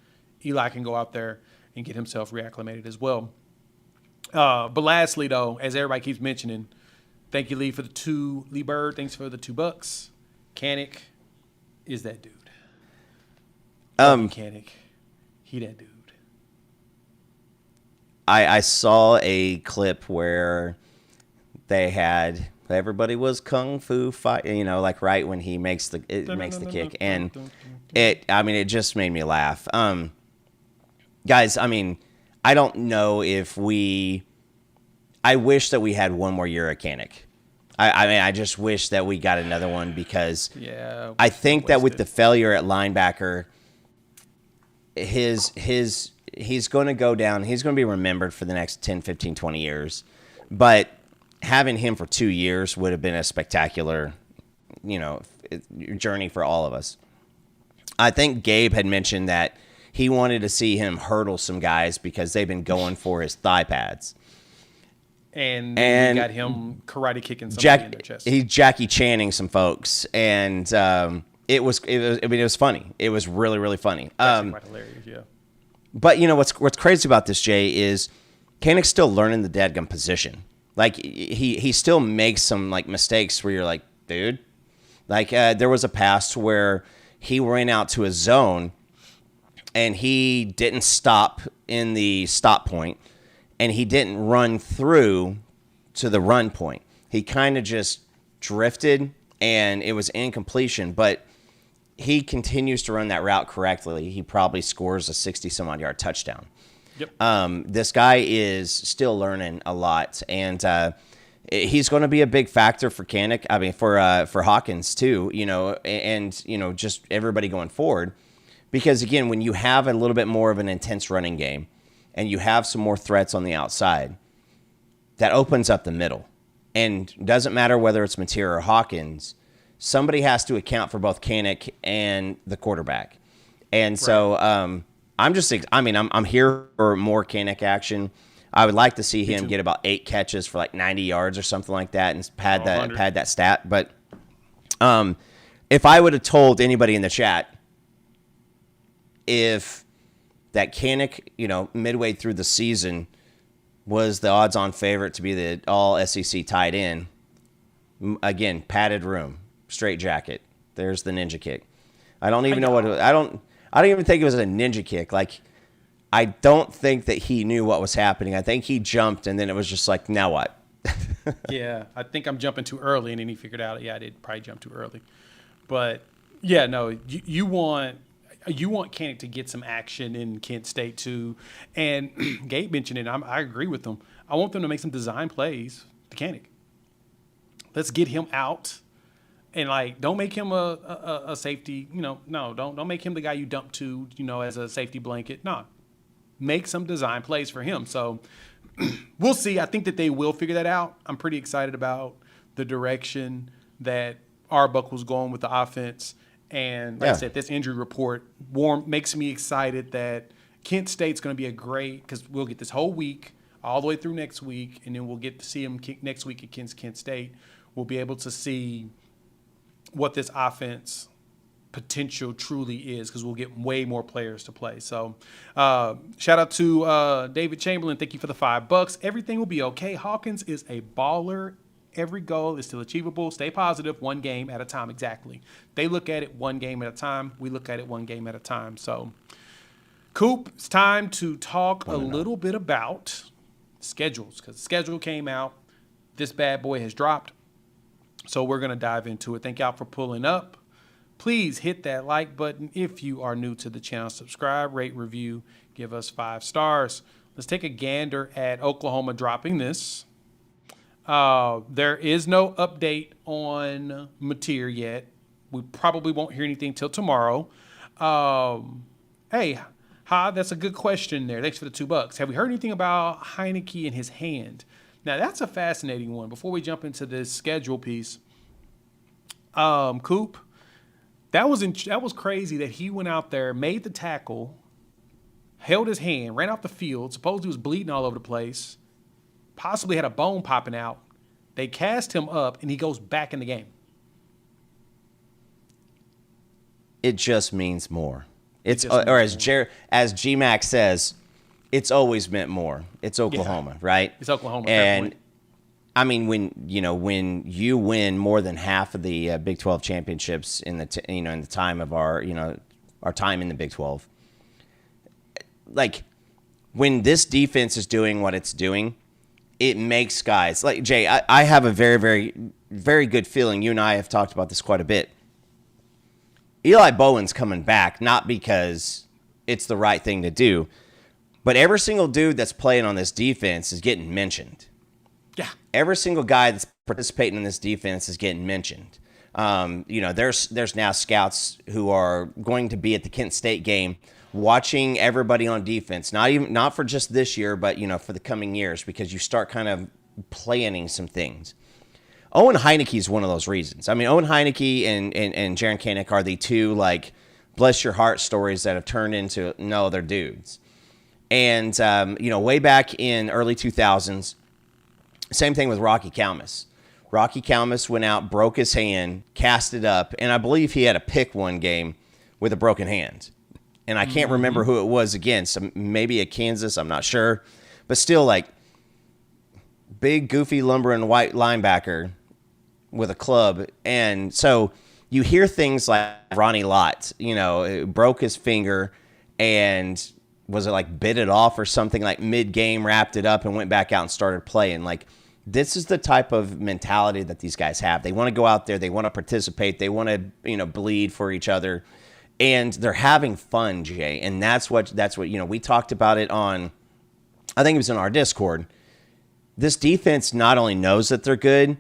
Eli can go out there and get himself reacclimated as well. But lastly, though, as everybody keeps mentioning, thank you, Lee, for Lee Bird. Thanks for the $2. Canick is that dude. Canick, he that dude. I saw a clip where everybody was kung fu fight, like right when he makes the kick, and it just made me laugh. Guys, I don't know if I wish that we had one more year at Canick. I just wish that we got another one because I think that with the failure at linebacker, he's going to go down. He's going to be remembered for the next 10, 15, 20 years. But having him for 2 years would have been a spectacular, journey for all of us. I think Gabe had mentioned that he wanted to see him hurdle some guys because they've been going for his thigh pads. And he got him karate kicking somebody in their chest. He's Jackie Channing some folks, and it was funny. It was really, really funny. Quite hilarious, yeah. But what's crazy about this, Jay, is Canick's still learning the dadgum position. Like he still makes some mistakes where you're like, dude, there was a pass where he ran out to a zone and he didn't stop in the stop point. And he didn't run through to the run point. He kind of just drifted, and it was incompletion. But he continues to run that route correctly. He probably scores a 60-some-odd yard touchdown. Yep. This guy is still learning a lot, and he's going to be a big factor for Canick. For Hawkins too. And just everybody going forward, because again, when you have a little bit more of an intense running game, and you have some more threats on the outside, that opens up the middle. And it doesn't matter whether it's Mateer or Hawkins, somebody has to account for both Canick and the quarterback. And so I'm here for more Canick action. I would like to see him get about 8 catches for 90 yards or something like that and pad that stat. But if I would have told anybody in the chat if that Canick, midway through the season was the odds-on favorite to be the all-SEC tight end. Again, padded room, straight jacket. There's the ninja kick. I don't even know what I don't even think it was a ninja kick. I don't think that he knew what was happening. I think he jumped and then it was just like, now what? Yeah, I think I'm jumping too early, and then he figured out, I did probably jump too early. But yeah, no, you want Canick to get some action in Kent State too. And Gabe mentioned it. I agree with them. I want them to make some design plays to Canick. Let's get him out, and don't make him a safety. No, don't make him the guy you dump to, as a safety blanket. No, make some design plays for him. So we'll see. I think that they will figure that out. I'm pretty excited about the direction that Arbuck was going with the offense. And like I said, this injury report makes me excited that Kent State's going to be a great, because we'll get this whole week all the way through next week, and then we'll get to see him next week against Kent State. We'll be able to see what this offense potential truly is, because we'll get way more players to play. So shout out to David Chamberlain. Thank you for the $5. Everything will be okay. Hawkins is a baller. Every goal is still achievable. Stay positive, one game at a time. Exactly. They look at it one game at a time. We look at it one game at a time. So, Coop, it's time to talk a little bit about schedules, because the schedule came out. This bad boy has dropped. So we're going to dive into it. Thank y'all for pulling up. Please hit that like button if you are new to the channel. Subscribe, rate, review, give us 5 stars. Let's take a gander at Oklahoma dropping this. There is no update on Mateer yet. We probably won't hear anything till tomorrow. Hey, that's a good question there. Thanks for the $2. Have we heard anything about Heineke and his hand? Now, that's a fascinating one. Before we jump into this schedule piece, Coop, that was crazy that he went out there, made the tackle, held his hand, ran off the field, supposedly was bleeding all over the place, possibly had a bone popping out. They cast him up, and he goes back in the game. It just means more. Or as GMAC says, it's always meant more. It's Oklahoma, right? It's Oklahoma. And I mean, when you win more than half of the Big 12 championships in the in the time of our time in the Big 12, like when this defense is doing what it's doing, it makes guys like Jay. I have a very, very, very good feeling. You and I have talked about this quite a bit. Eli Bowen's coming back, not because it's the right thing to do, but every single dude that's playing on this defense is getting mentioned. Yeah. Every single guy that's participating in this defense is getting mentioned. There's now scouts who are going to be at the Kent State game watching everybody on defense, not for just this year, but for the coming years, because you start kind of planning some things. Owen Heineke is one of those reasons. I mean, Owen Heineke and Jaron Kanek are the two, like, bless your heart stories that have turned into, no, they're dudes. And, way back in early 2000s, same thing with Rocky Kalmus. Rocky Kalmus went out, broke his hand, cast it up, and I believe he had a pick one game with a broken hand. And I can't remember who it was against. Maybe at Kansas, I'm not sure. But still, like, big, goofy, lumbering white linebacker with a club. And so you hear things like Ronnie Lott, broke his finger and was it like bit it off or something, like mid-game, wrapped it up and went back out and started playing. Like, this is the type of mentality that these guys have. They want to go out there. They want to participate. They want to, bleed for each other. And they're having fun, Jay. And that's what we talked about it on, I think it was in our Discord. This defense not only knows that they're good,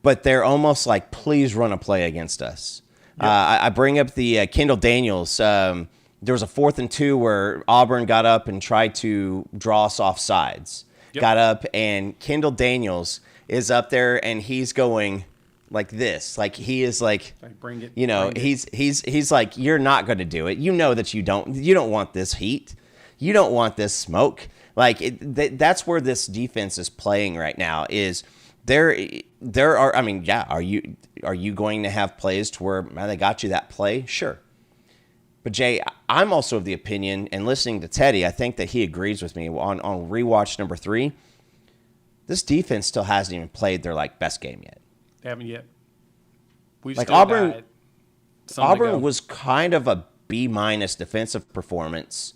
but they're almost like, please run a play against us. Yep. I bring up the Kendall Daniels. There was a 4th and 2 where Auburn got up and tried to draw us off sides. Yep. Got up, and Kendall Daniels is up there, and he's going like this. Like, he is like, bring it. He's like, you're not going to do it. You know that you don't want this heat. You don't want this smoke. Like, that's where this defense is playing right now. Is there are, I mean, yeah, are you going to have plays to where they got you that play? Sure. But Jay, I'm also of the opinion, and listening to Teddy, I think that he agrees with me on rewatch number 3. This defense still hasn't even played their best game yet. They haven't yet. Auburn was kind of a B- defensive performance,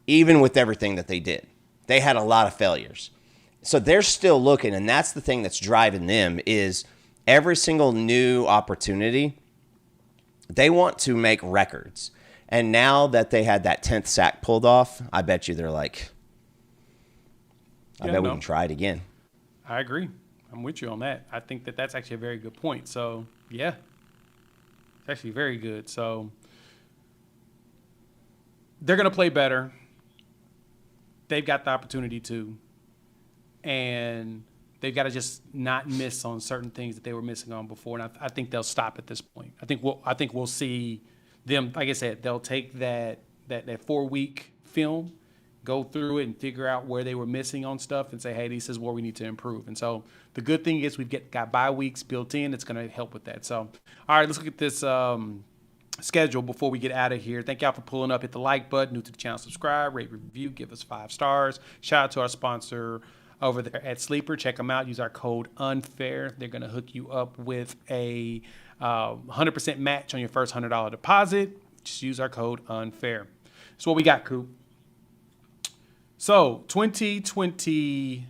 even with everything that they did. They had a lot of failures. So they're still looking, and that's the thing that's driving them is every single new opportunity, they want to make records. And now that they had that 10th sack pulled off, I bet you they're like, we can try it again. I agree. I'm with you on that. I think that that's actually a very good point. So, yeah, it's actually very good. So they're going to play better. They've got the opportunity to. And they've got to just not miss on certain things that they were missing on before. And I think they'll stop at this point. I think we'll see them, like I said, they'll take that 4-week film, go through it and figure out where they were missing on stuff and say, hey, this is where we need to improve. And so the good thing is we've got bye weeks built in. It's going to help with that. So, all right, let's look at this schedule before we get out of here. Thank y'all for pulling up. Hit the like button. New to the channel, subscribe, rate, review, give us 5 stars. Shout out to our sponsor over there at Sleeper. Check them out. Use our code UNFAIR. They're going to hook you up with a 100% match on your first $100 deposit. Just use our code UNFAIR. So what we got, Coop? So 2020,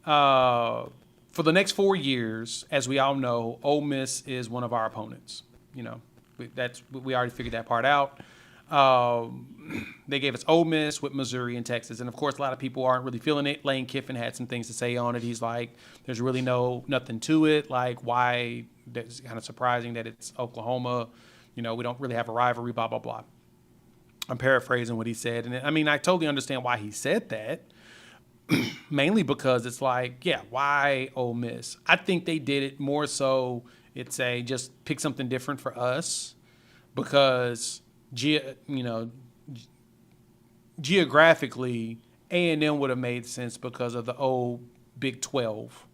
for the next 4 years, as we all know, Ole Miss is one of our opponents. We already figured that part out. They gave us Ole Miss with Missouri and Texas. And, of course, a lot of people aren't really feeling it. Lane Kiffin had some things to say on it. He's like, there's really nothing to it. Like, why? That's kind of surprising that it's Oklahoma. We don't really have a rivalry, blah, blah, blah. I'm paraphrasing what he said. And, I mean, I totally understand why he said that. Mainly because it's like, yeah, why Ole Miss? I think they did it more so It's a just pick something different for us because, geographically, A&M would have made sense because of the old Big 12.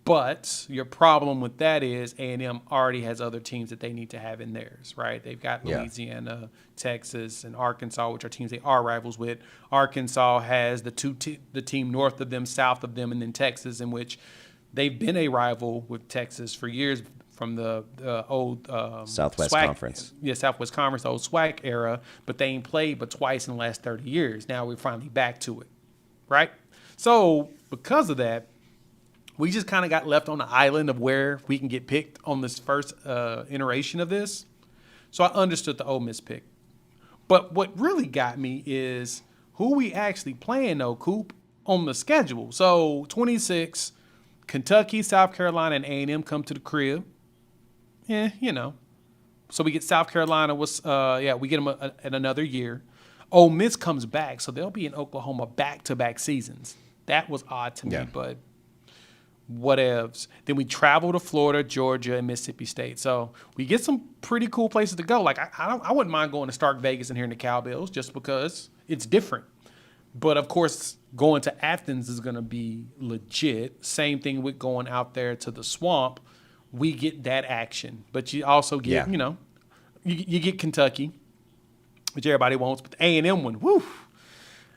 But your problem with that is A&M already has other teams that they need to have in theirs, right? They've got Louisiana, Texas, and Arkansas, which are teams they are rivals with. Arkansas has the team north of them, south of them, and then Texas, in which they've been a rival with Texas for years from the old Southwest SWAC, Conference. Yeah, Southwest Conference, the old SWAC era, but they ain't played but twice in the last 30 years. Now we're finally back to it, right? So because of that, we just kind of got left on the island of where we can get picked on this first iteration of this. So I understood the Ole Miss pick. But what really got me is who we actually playing, though, Coop, on the schedule. So 26, Kentucky, South Carolina, and A&M come to the crib. Yeah, So we get South Carolina. We get them at another year. Ole Miss comes back, so they'll be in Oklahoma back-to-back seasons. That was odd to me, but whatevs. Then we travel to Florida, Georgia, and Mississippi State. So we get some pretty cool places to go. Like I wouldn't mind going to Stark Vegas and hearing the Cowbells just because it's different. But of course, going to Athens is going to be legit. Same thing with going out there to the Swamp. We get that action, but you also get you get Kentucky, which everybody wants. But the A&M one, woo.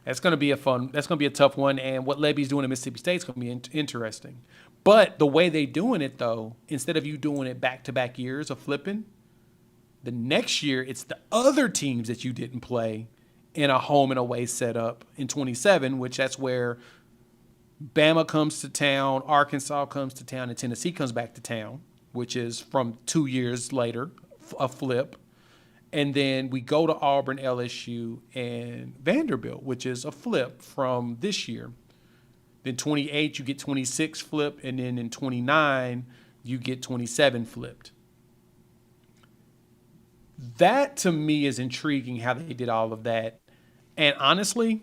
That's going to be a tough one. And what Levy's doing in Mississippi State is going to be interesting. But the way they're doing it, though, instead of you doing it back-to-back years of flipping, the next year it's the other teams that you didn't play in a home and away setup in 27, which that's where Bama comes to town, Arkansas comes to town, and Tennessee comes back to town, which is from 2 years later, a flip. And then we go to Auburn, LSU, and Vanderbilt, which is a flip from this year. Then 28, you get 26 flip, and then in 29, you get 27 flipped. That, to me, is intriguing how they did all of that. And honestly,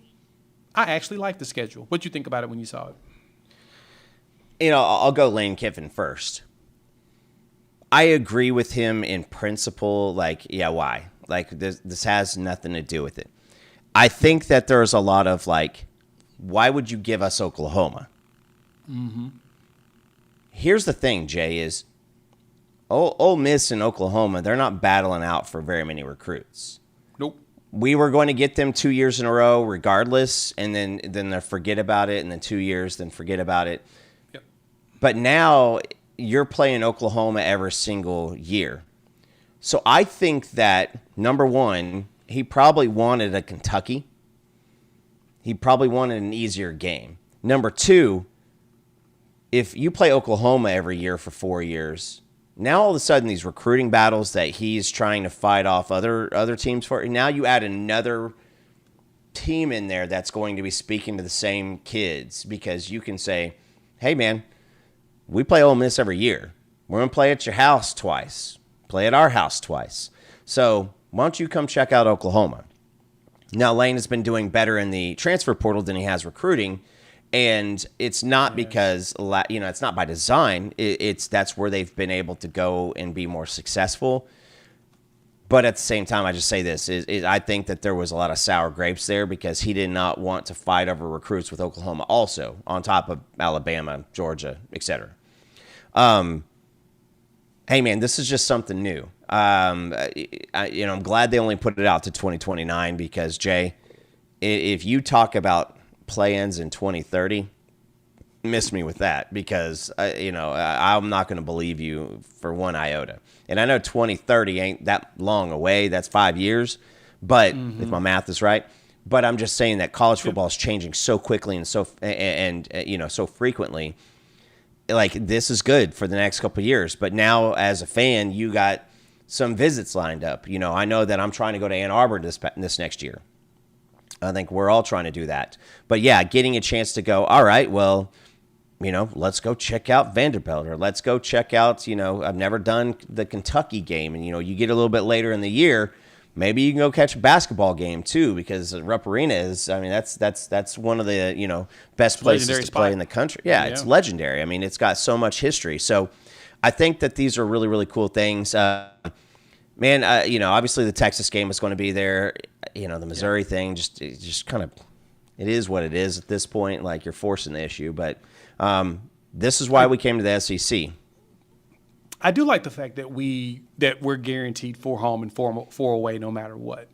I actually like the schedule. What'd you think about it when you saw it? I'll go Lane Kiffin first. I agree with him in principle. Why? This has nothing to do with it. I think that there's a lot of why would you give us Oklahoma? Mm-hmm. Here's the thing, Jay, is Ole Miss and Oklahoma, they're not battling out for very many recruits. Nope. We were going to get them 2 years in a row regardless, and then they forget about it, and then 2 years, then forget about it. Yep. But now you're playing Oklahoma every single year. So I think that, number one, he probably wanted a Kentucky. He probably wanted an easier game. Number two, if you play Oklahoma every year for 4 years, now all of a sudden these recruiting battles that he's trying to fight off other teams for, now you add another team in there that's going to be speaking to the same kids, because you can say, hey, man, we play Ole Miss every year. We're going to play at your house twice, play at our house twice. So why don't you come check out Oklahoma? Now, Lane has been doing better in the transfer portal than he has recruiting, and it's not because, it's not by design. That's where they've been able to go and be more successful. But at the same time, I just say this, is I think that there was a lot of sour grapes there because he did not want to fight over recruits with Oklahoma also, on top of Alabama, Georgia, etc. Hey, man, this is just something new. I'm glad they only put it out to 2029 because, Jay, if you talk about play-ins in 2030, miss me with that because, I'm not going to believe you for one iota. And I know 2030 ain't that long away. That's 5 years, but if my math is right. But I'm just saying that college football is changing so quickly and so frequently. This is good for the next couple of years. But now, as a fan, you got some visits lined up. I know that I'm trying to go to Ann Arbor this next year. I think we're all trying to do that. But, yeah, getting a chance to go, all right, well, let's go check out Vanderbilt, or let's go check out, I've never done the Kentucky game. And, you get a little bit later in the year, maybe you can go catch a basketball game too, because Rupp Arena is, that's one of the, best places to play in the country. Yeah, it's legendary. It's got so much history. So I think that these are really, really cool things. Man, obviously the Texas game is going to be there. The Missouri thing, just kind of, it is what it is at this point. Like, you're forcing the issue, but this is why we came to the SEC. I do like the fact that we're guaranteed 4 home and 4 away no matter what.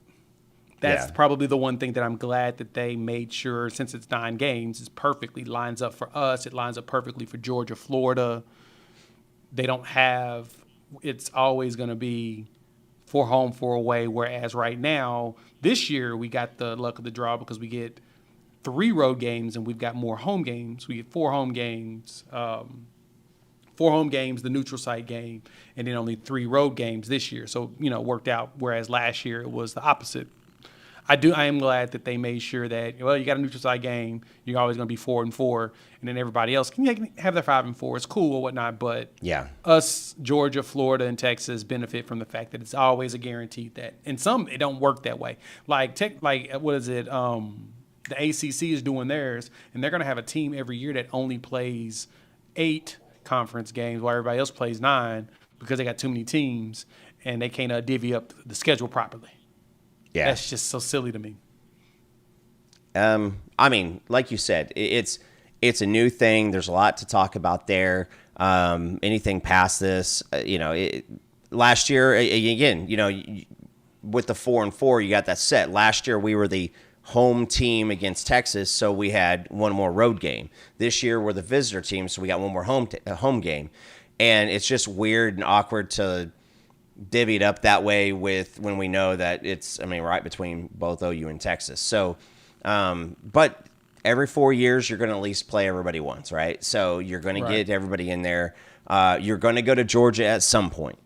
That's probably the one thing that I'm glad that they made sure, since it's 9 games, it perfectly lines up for us. It lines up perfectly for Georgia, Florida. They don't have – it's always going to be 4 home, 4 away, whereas right now, this year, we got the luck of the draw because we get 3 road games and we've got more home games. We get 4 home games, 4 home games, the neutral site game, and then only 3 road games this year. So, it worked out, whereas last year it was the opposite. I am glad that they made sure that, you got a neutral site game, you're always going to be 4-4, and then everybody else can have their 5-4. It's cool or whatnot, but us, Georgia, Florida, and Texas benefit from the fact that it's always a guaranteed that. And some, it don't work that way. What is it? The ACC is doing theirs, and they're going to have a team every year that only plays 8 conference games while everybody else plays 9 because they got too many teams, and they can't divvy up the schedule properly. Yeah. That's just so silly to me. I mean, like you said, it's a new thing. There's a lot to talk about there. Anything past this, last year, again, with the 4-4, you got that set. Last year, we were the home team against Texas, so we had one more road game. This year, we're the visitor team, so we got one more home game. And it's just weird and awkward to divvied up that way when we know that it's, right between both OU and Texas. So, but every 4 years, you're going to at least play everybody once, right? So you're going to get everybody in there. You're going to go to Georgia at some point.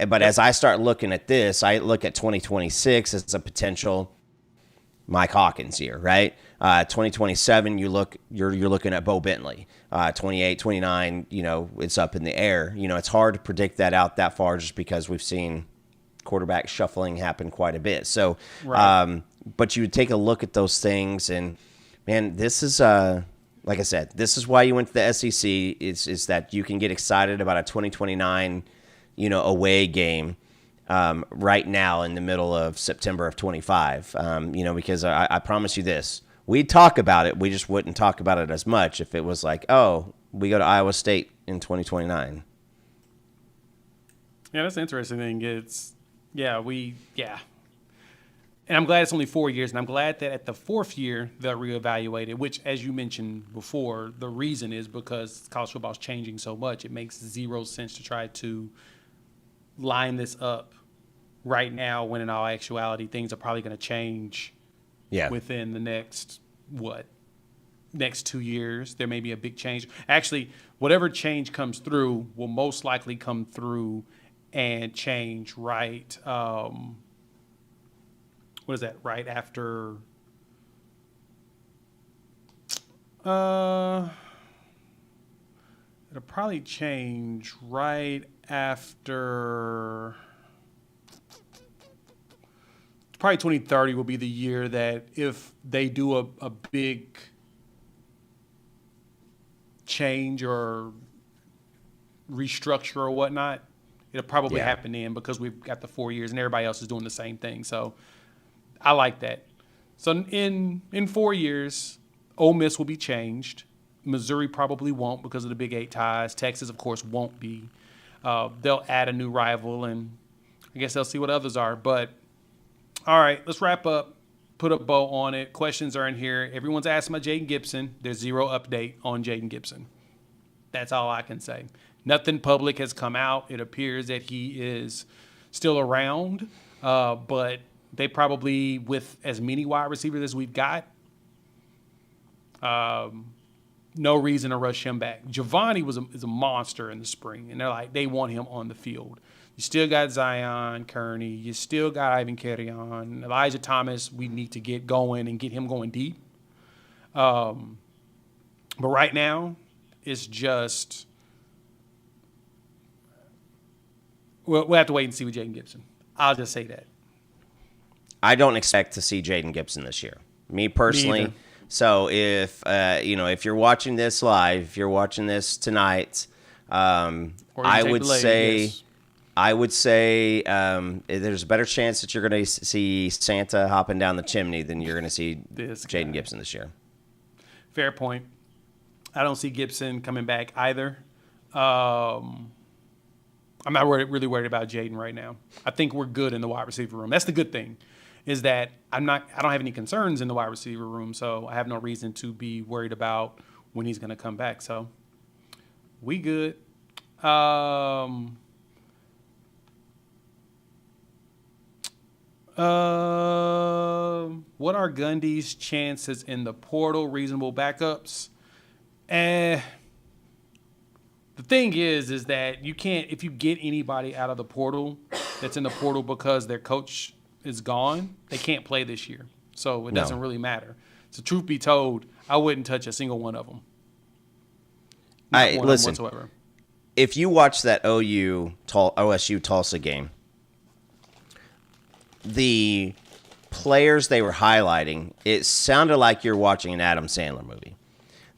But as I start looking at this, I look at 2026 as a potential Mike Hawkins year, right? 2027, you're looking at Bo Bentley. 28, 29, it's up in the air. It's hard to predict that out that far just because we've seen quarterback shuffling happen quite a bit. So, but you would take a look at those things, and man, this is like I said, this is why you went to the SEC. Is that you can get excited about a 2029, away game. Right now in the middle of September of 25, because I promise you this, we'd talk about it. We just wouldn't talk about it as much if it was like, oh, we go to Iowa State in 2029. Yeah, that's the interesting thing. And I'm glad it's only 4 years, and I'm glad that at the 4th year they'll reevaluate it, which, as you mentioned before, the reason is because college football is changing so much. It makes 0 sense to try to line this up right now when in all actuality things are probably going to change within the next 2 years. There may be a big change. Actually, whatever change comes through will most likely come through and change right after it'll probably change right after probably 2030 will be the year that if they do a big change or restructure or whatnot, it'll probably happen then because we've got the 4 years and everybody else is doing the same thing. So I like that. So in 4 years, Ole Miss will be changed. Missouri probably won't because of the Big 8 ties. Texas, of course, won't be. They'll add a new rival, and I guess they'll see what others are. But, all right, let's wrap up, put a bow on it. Questions are in here. Everyone's asking about Jaden Gibson. There's 0 update on Jaden Gibson. That's all I can say. Nothing public has come out. It appears that he is still around, but they probably, with as many wide receivers as we've got, no reason to rush him back. Giovanni is a monster in the spring, and they want him on the field. You still got Zion Kearney. You still got Ivan Carrion. Elijah Thomas, we need to get going and get him going deep. But right now, it's just we'll have to wait and see with Jaden Gibson. I'll just say that. I don't expect to see Jaden Gibson this year. Me personally. So if if you're watching this live, if you're watching this tonight, Or is it tape delay? Yes. I would say there's a better chance that you're going to see Santa hopping down the chimney than you're going to see Jaden Gibson this year. Fair point. I don't see Gibson coming back either. I'm not really worried about Jaden right now. I think we're good in the wide receiver room. That's the good thing, is that I don't have any concerns in the wide receiver room, so I have no reason to be worried about when he's going to come back. So we good. What are Gundy's chances in the portal? Reasonable backups? The thing is that you can't, if you get anybody out of the portal that's in the portal because their coach is gone, they can't play this year. So it doesn't really matter. So truth be told, I wouldn't touch a single one of them. Listen, whatsoever. If you watch that OSU Tulsa game, the players they were highlighting, it sounded like you're watching an Adam Sandler movie.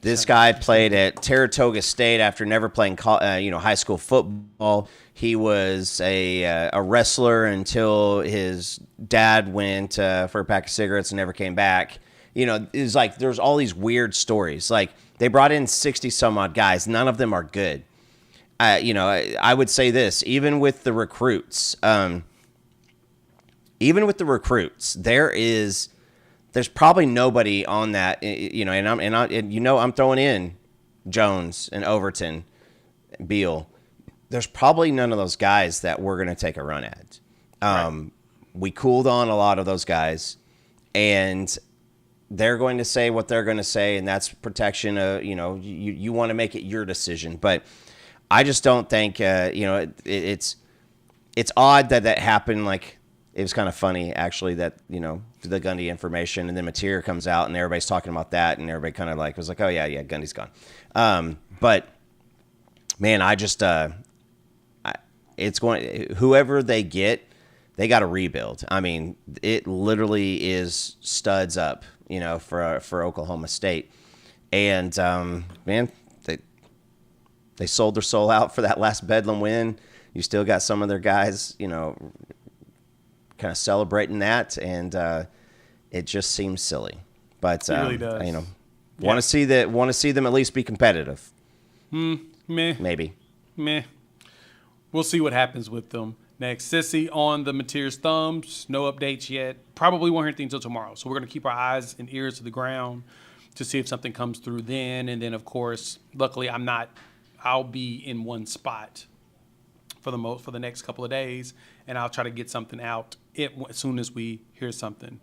This guy played at Saratoga State after never playing high school football. He was a wrestler until his dad went for a pack of cigarettes and never came back. It's like there's all these weird stories. Like they brought in 60 some odd guys. None of them are good. I would say this, even with the recruits, there's probably nobody on that, I'm throwing in Jones and Overton, Beal. There's probably none of those guys that we're going to take a run at. Right. We cooled on a lot of those guys, and they're going to say what they're going to say, and that's protection. You want to make it your decision, but I just don't think, it's odd that happened. Like, it was kind of funny, actually, that, the Gundy information, and then material comes out, and everybody's talking about that, and everybody kind of was like, oh, yeah, Gundy's gone. But, man, whoever they get, they got to rebuild. I mean, it literally is studs up, for Oklahoma State. And, man, they sold their soul out for that last Bedlam win. You still got some of their guys, kind of celebrating that, and it just seems silly. But it really does. Want to see them at least be competitive. Meh. Maybe. Meh. We'll see what happens with them next. Sissy on the Mateer's thumbs. No updates yet. Probably won't hear anything until tomorrow. So we're going to keep our eyes and ears to the ground to see if something comes through then. And then, of course, luckily I'll be in one spot for the next couple of days, and I'll try to get something out as soon as we hear something.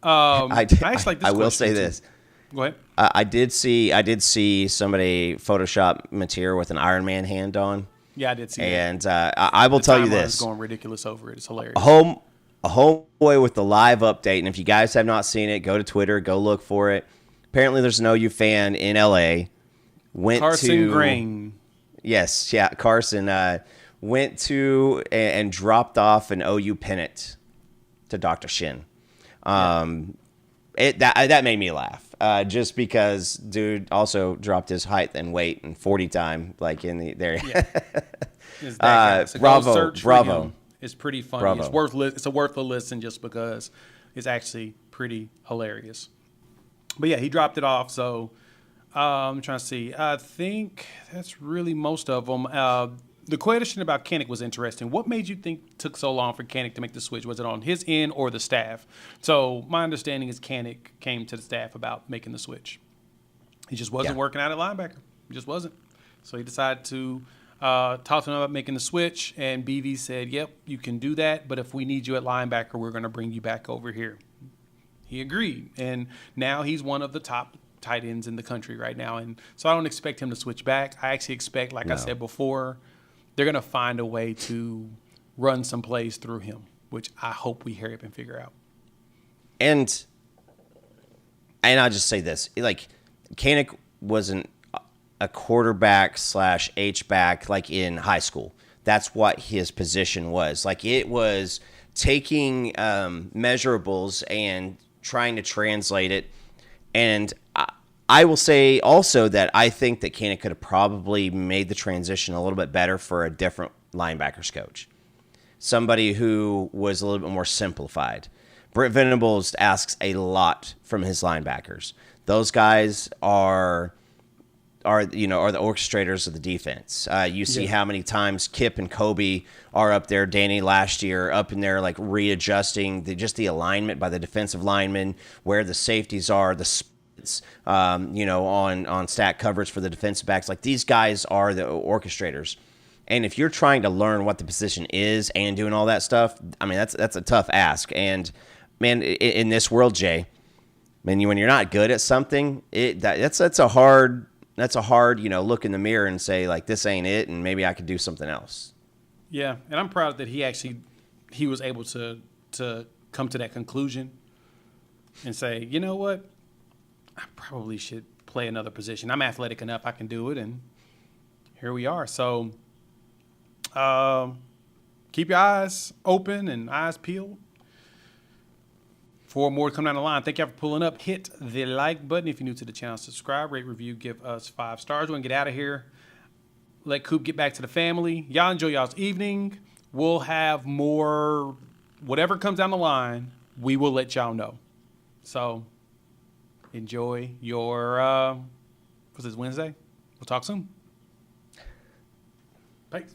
I will say this. Go ahead. I did see somebody Photoshop Mateer with an Iron Man hand on. Yeah, I did see and, that. And I will tell you this. Going ridiculous over it. It's hilarious. A homeboy with the live update, and if you guys have not seen it, go to Twitter, go look for it. Apparently, there's an OU fan in LA. Carson Green. Yes, yeah, Carson went to and dropped off an OU pennant to Dr. Shin. That made me laugh. Just because dude also dropped his height and weight and 40 time there. Yeah. Bravo. It's pretty funny. Bravo. It's worth a listen just because it's actually pretty hilarious. But yeah, he dropped it off. So I'm trying to see. I think that's really most of them. The question about Kanik was interesting. What made you think it took so long for Kanik to make the switch? Was it on his end or the staff? So my understanding is Kanik came to the staff about making the switch. He just wasn't working out at linebacker. He just wasn't. So he decided to talk to him about making the switch, and BV said, yep, you can do that, but if we need you at linebacker, we're going to bring you back over here. He agreed, and now he's one of the top tight ends in the country right now, and so I don't expect him to switch back. I actually expect, I said before, they're going to find a way to run some plays through him, which I hope we hurry up and figure out. And I'll just say this. Kanik wasn't a quarterback / H-back in high school. That's what his position was. It was taking measurables and trying to translate it. And I will say also that I think that Keenan could have probably made the transition a little bit better for a different linebackers coach. Somebody who was a little bit more simplified. Brent Venables asks a lot from his linebackers. Those guys are the orchestrators of the defense. You see how many times Kip and Kobe are up there, Danny last year, up in there like readjusting the alignment by the defensive linemen, where the safeties are, the splits, on stack coverage for the defensive backs. Like these guys are the orchestrators. And if you're trying to learn what the position is and doing all that stuff, I mean, that's a tough ask. And man, in this world, Jay, when you're not good at something, that's a hard look in the mirror and say like, this ain't it, and maybe I could do something else. Yeah, and I'm proud that he was able to come to that conclusion and say, you know what, I probably should play another position. I'm athletic enough, I can do it, and here we are. So keep your eyes open and eyes peeled for more to come down the line. Thank you for pulling up. Hit the like button if you're new to the channel. Subscribe, rate, review, give us 5 stars. We're going to get out of here. Let Coop get back to the family. Y'all enjoy y'all's evening. We'll have more, whatever comes down the line, we will let y'all know. So enjoy your, what's this, Wednesday? We'll talk soon. Peace.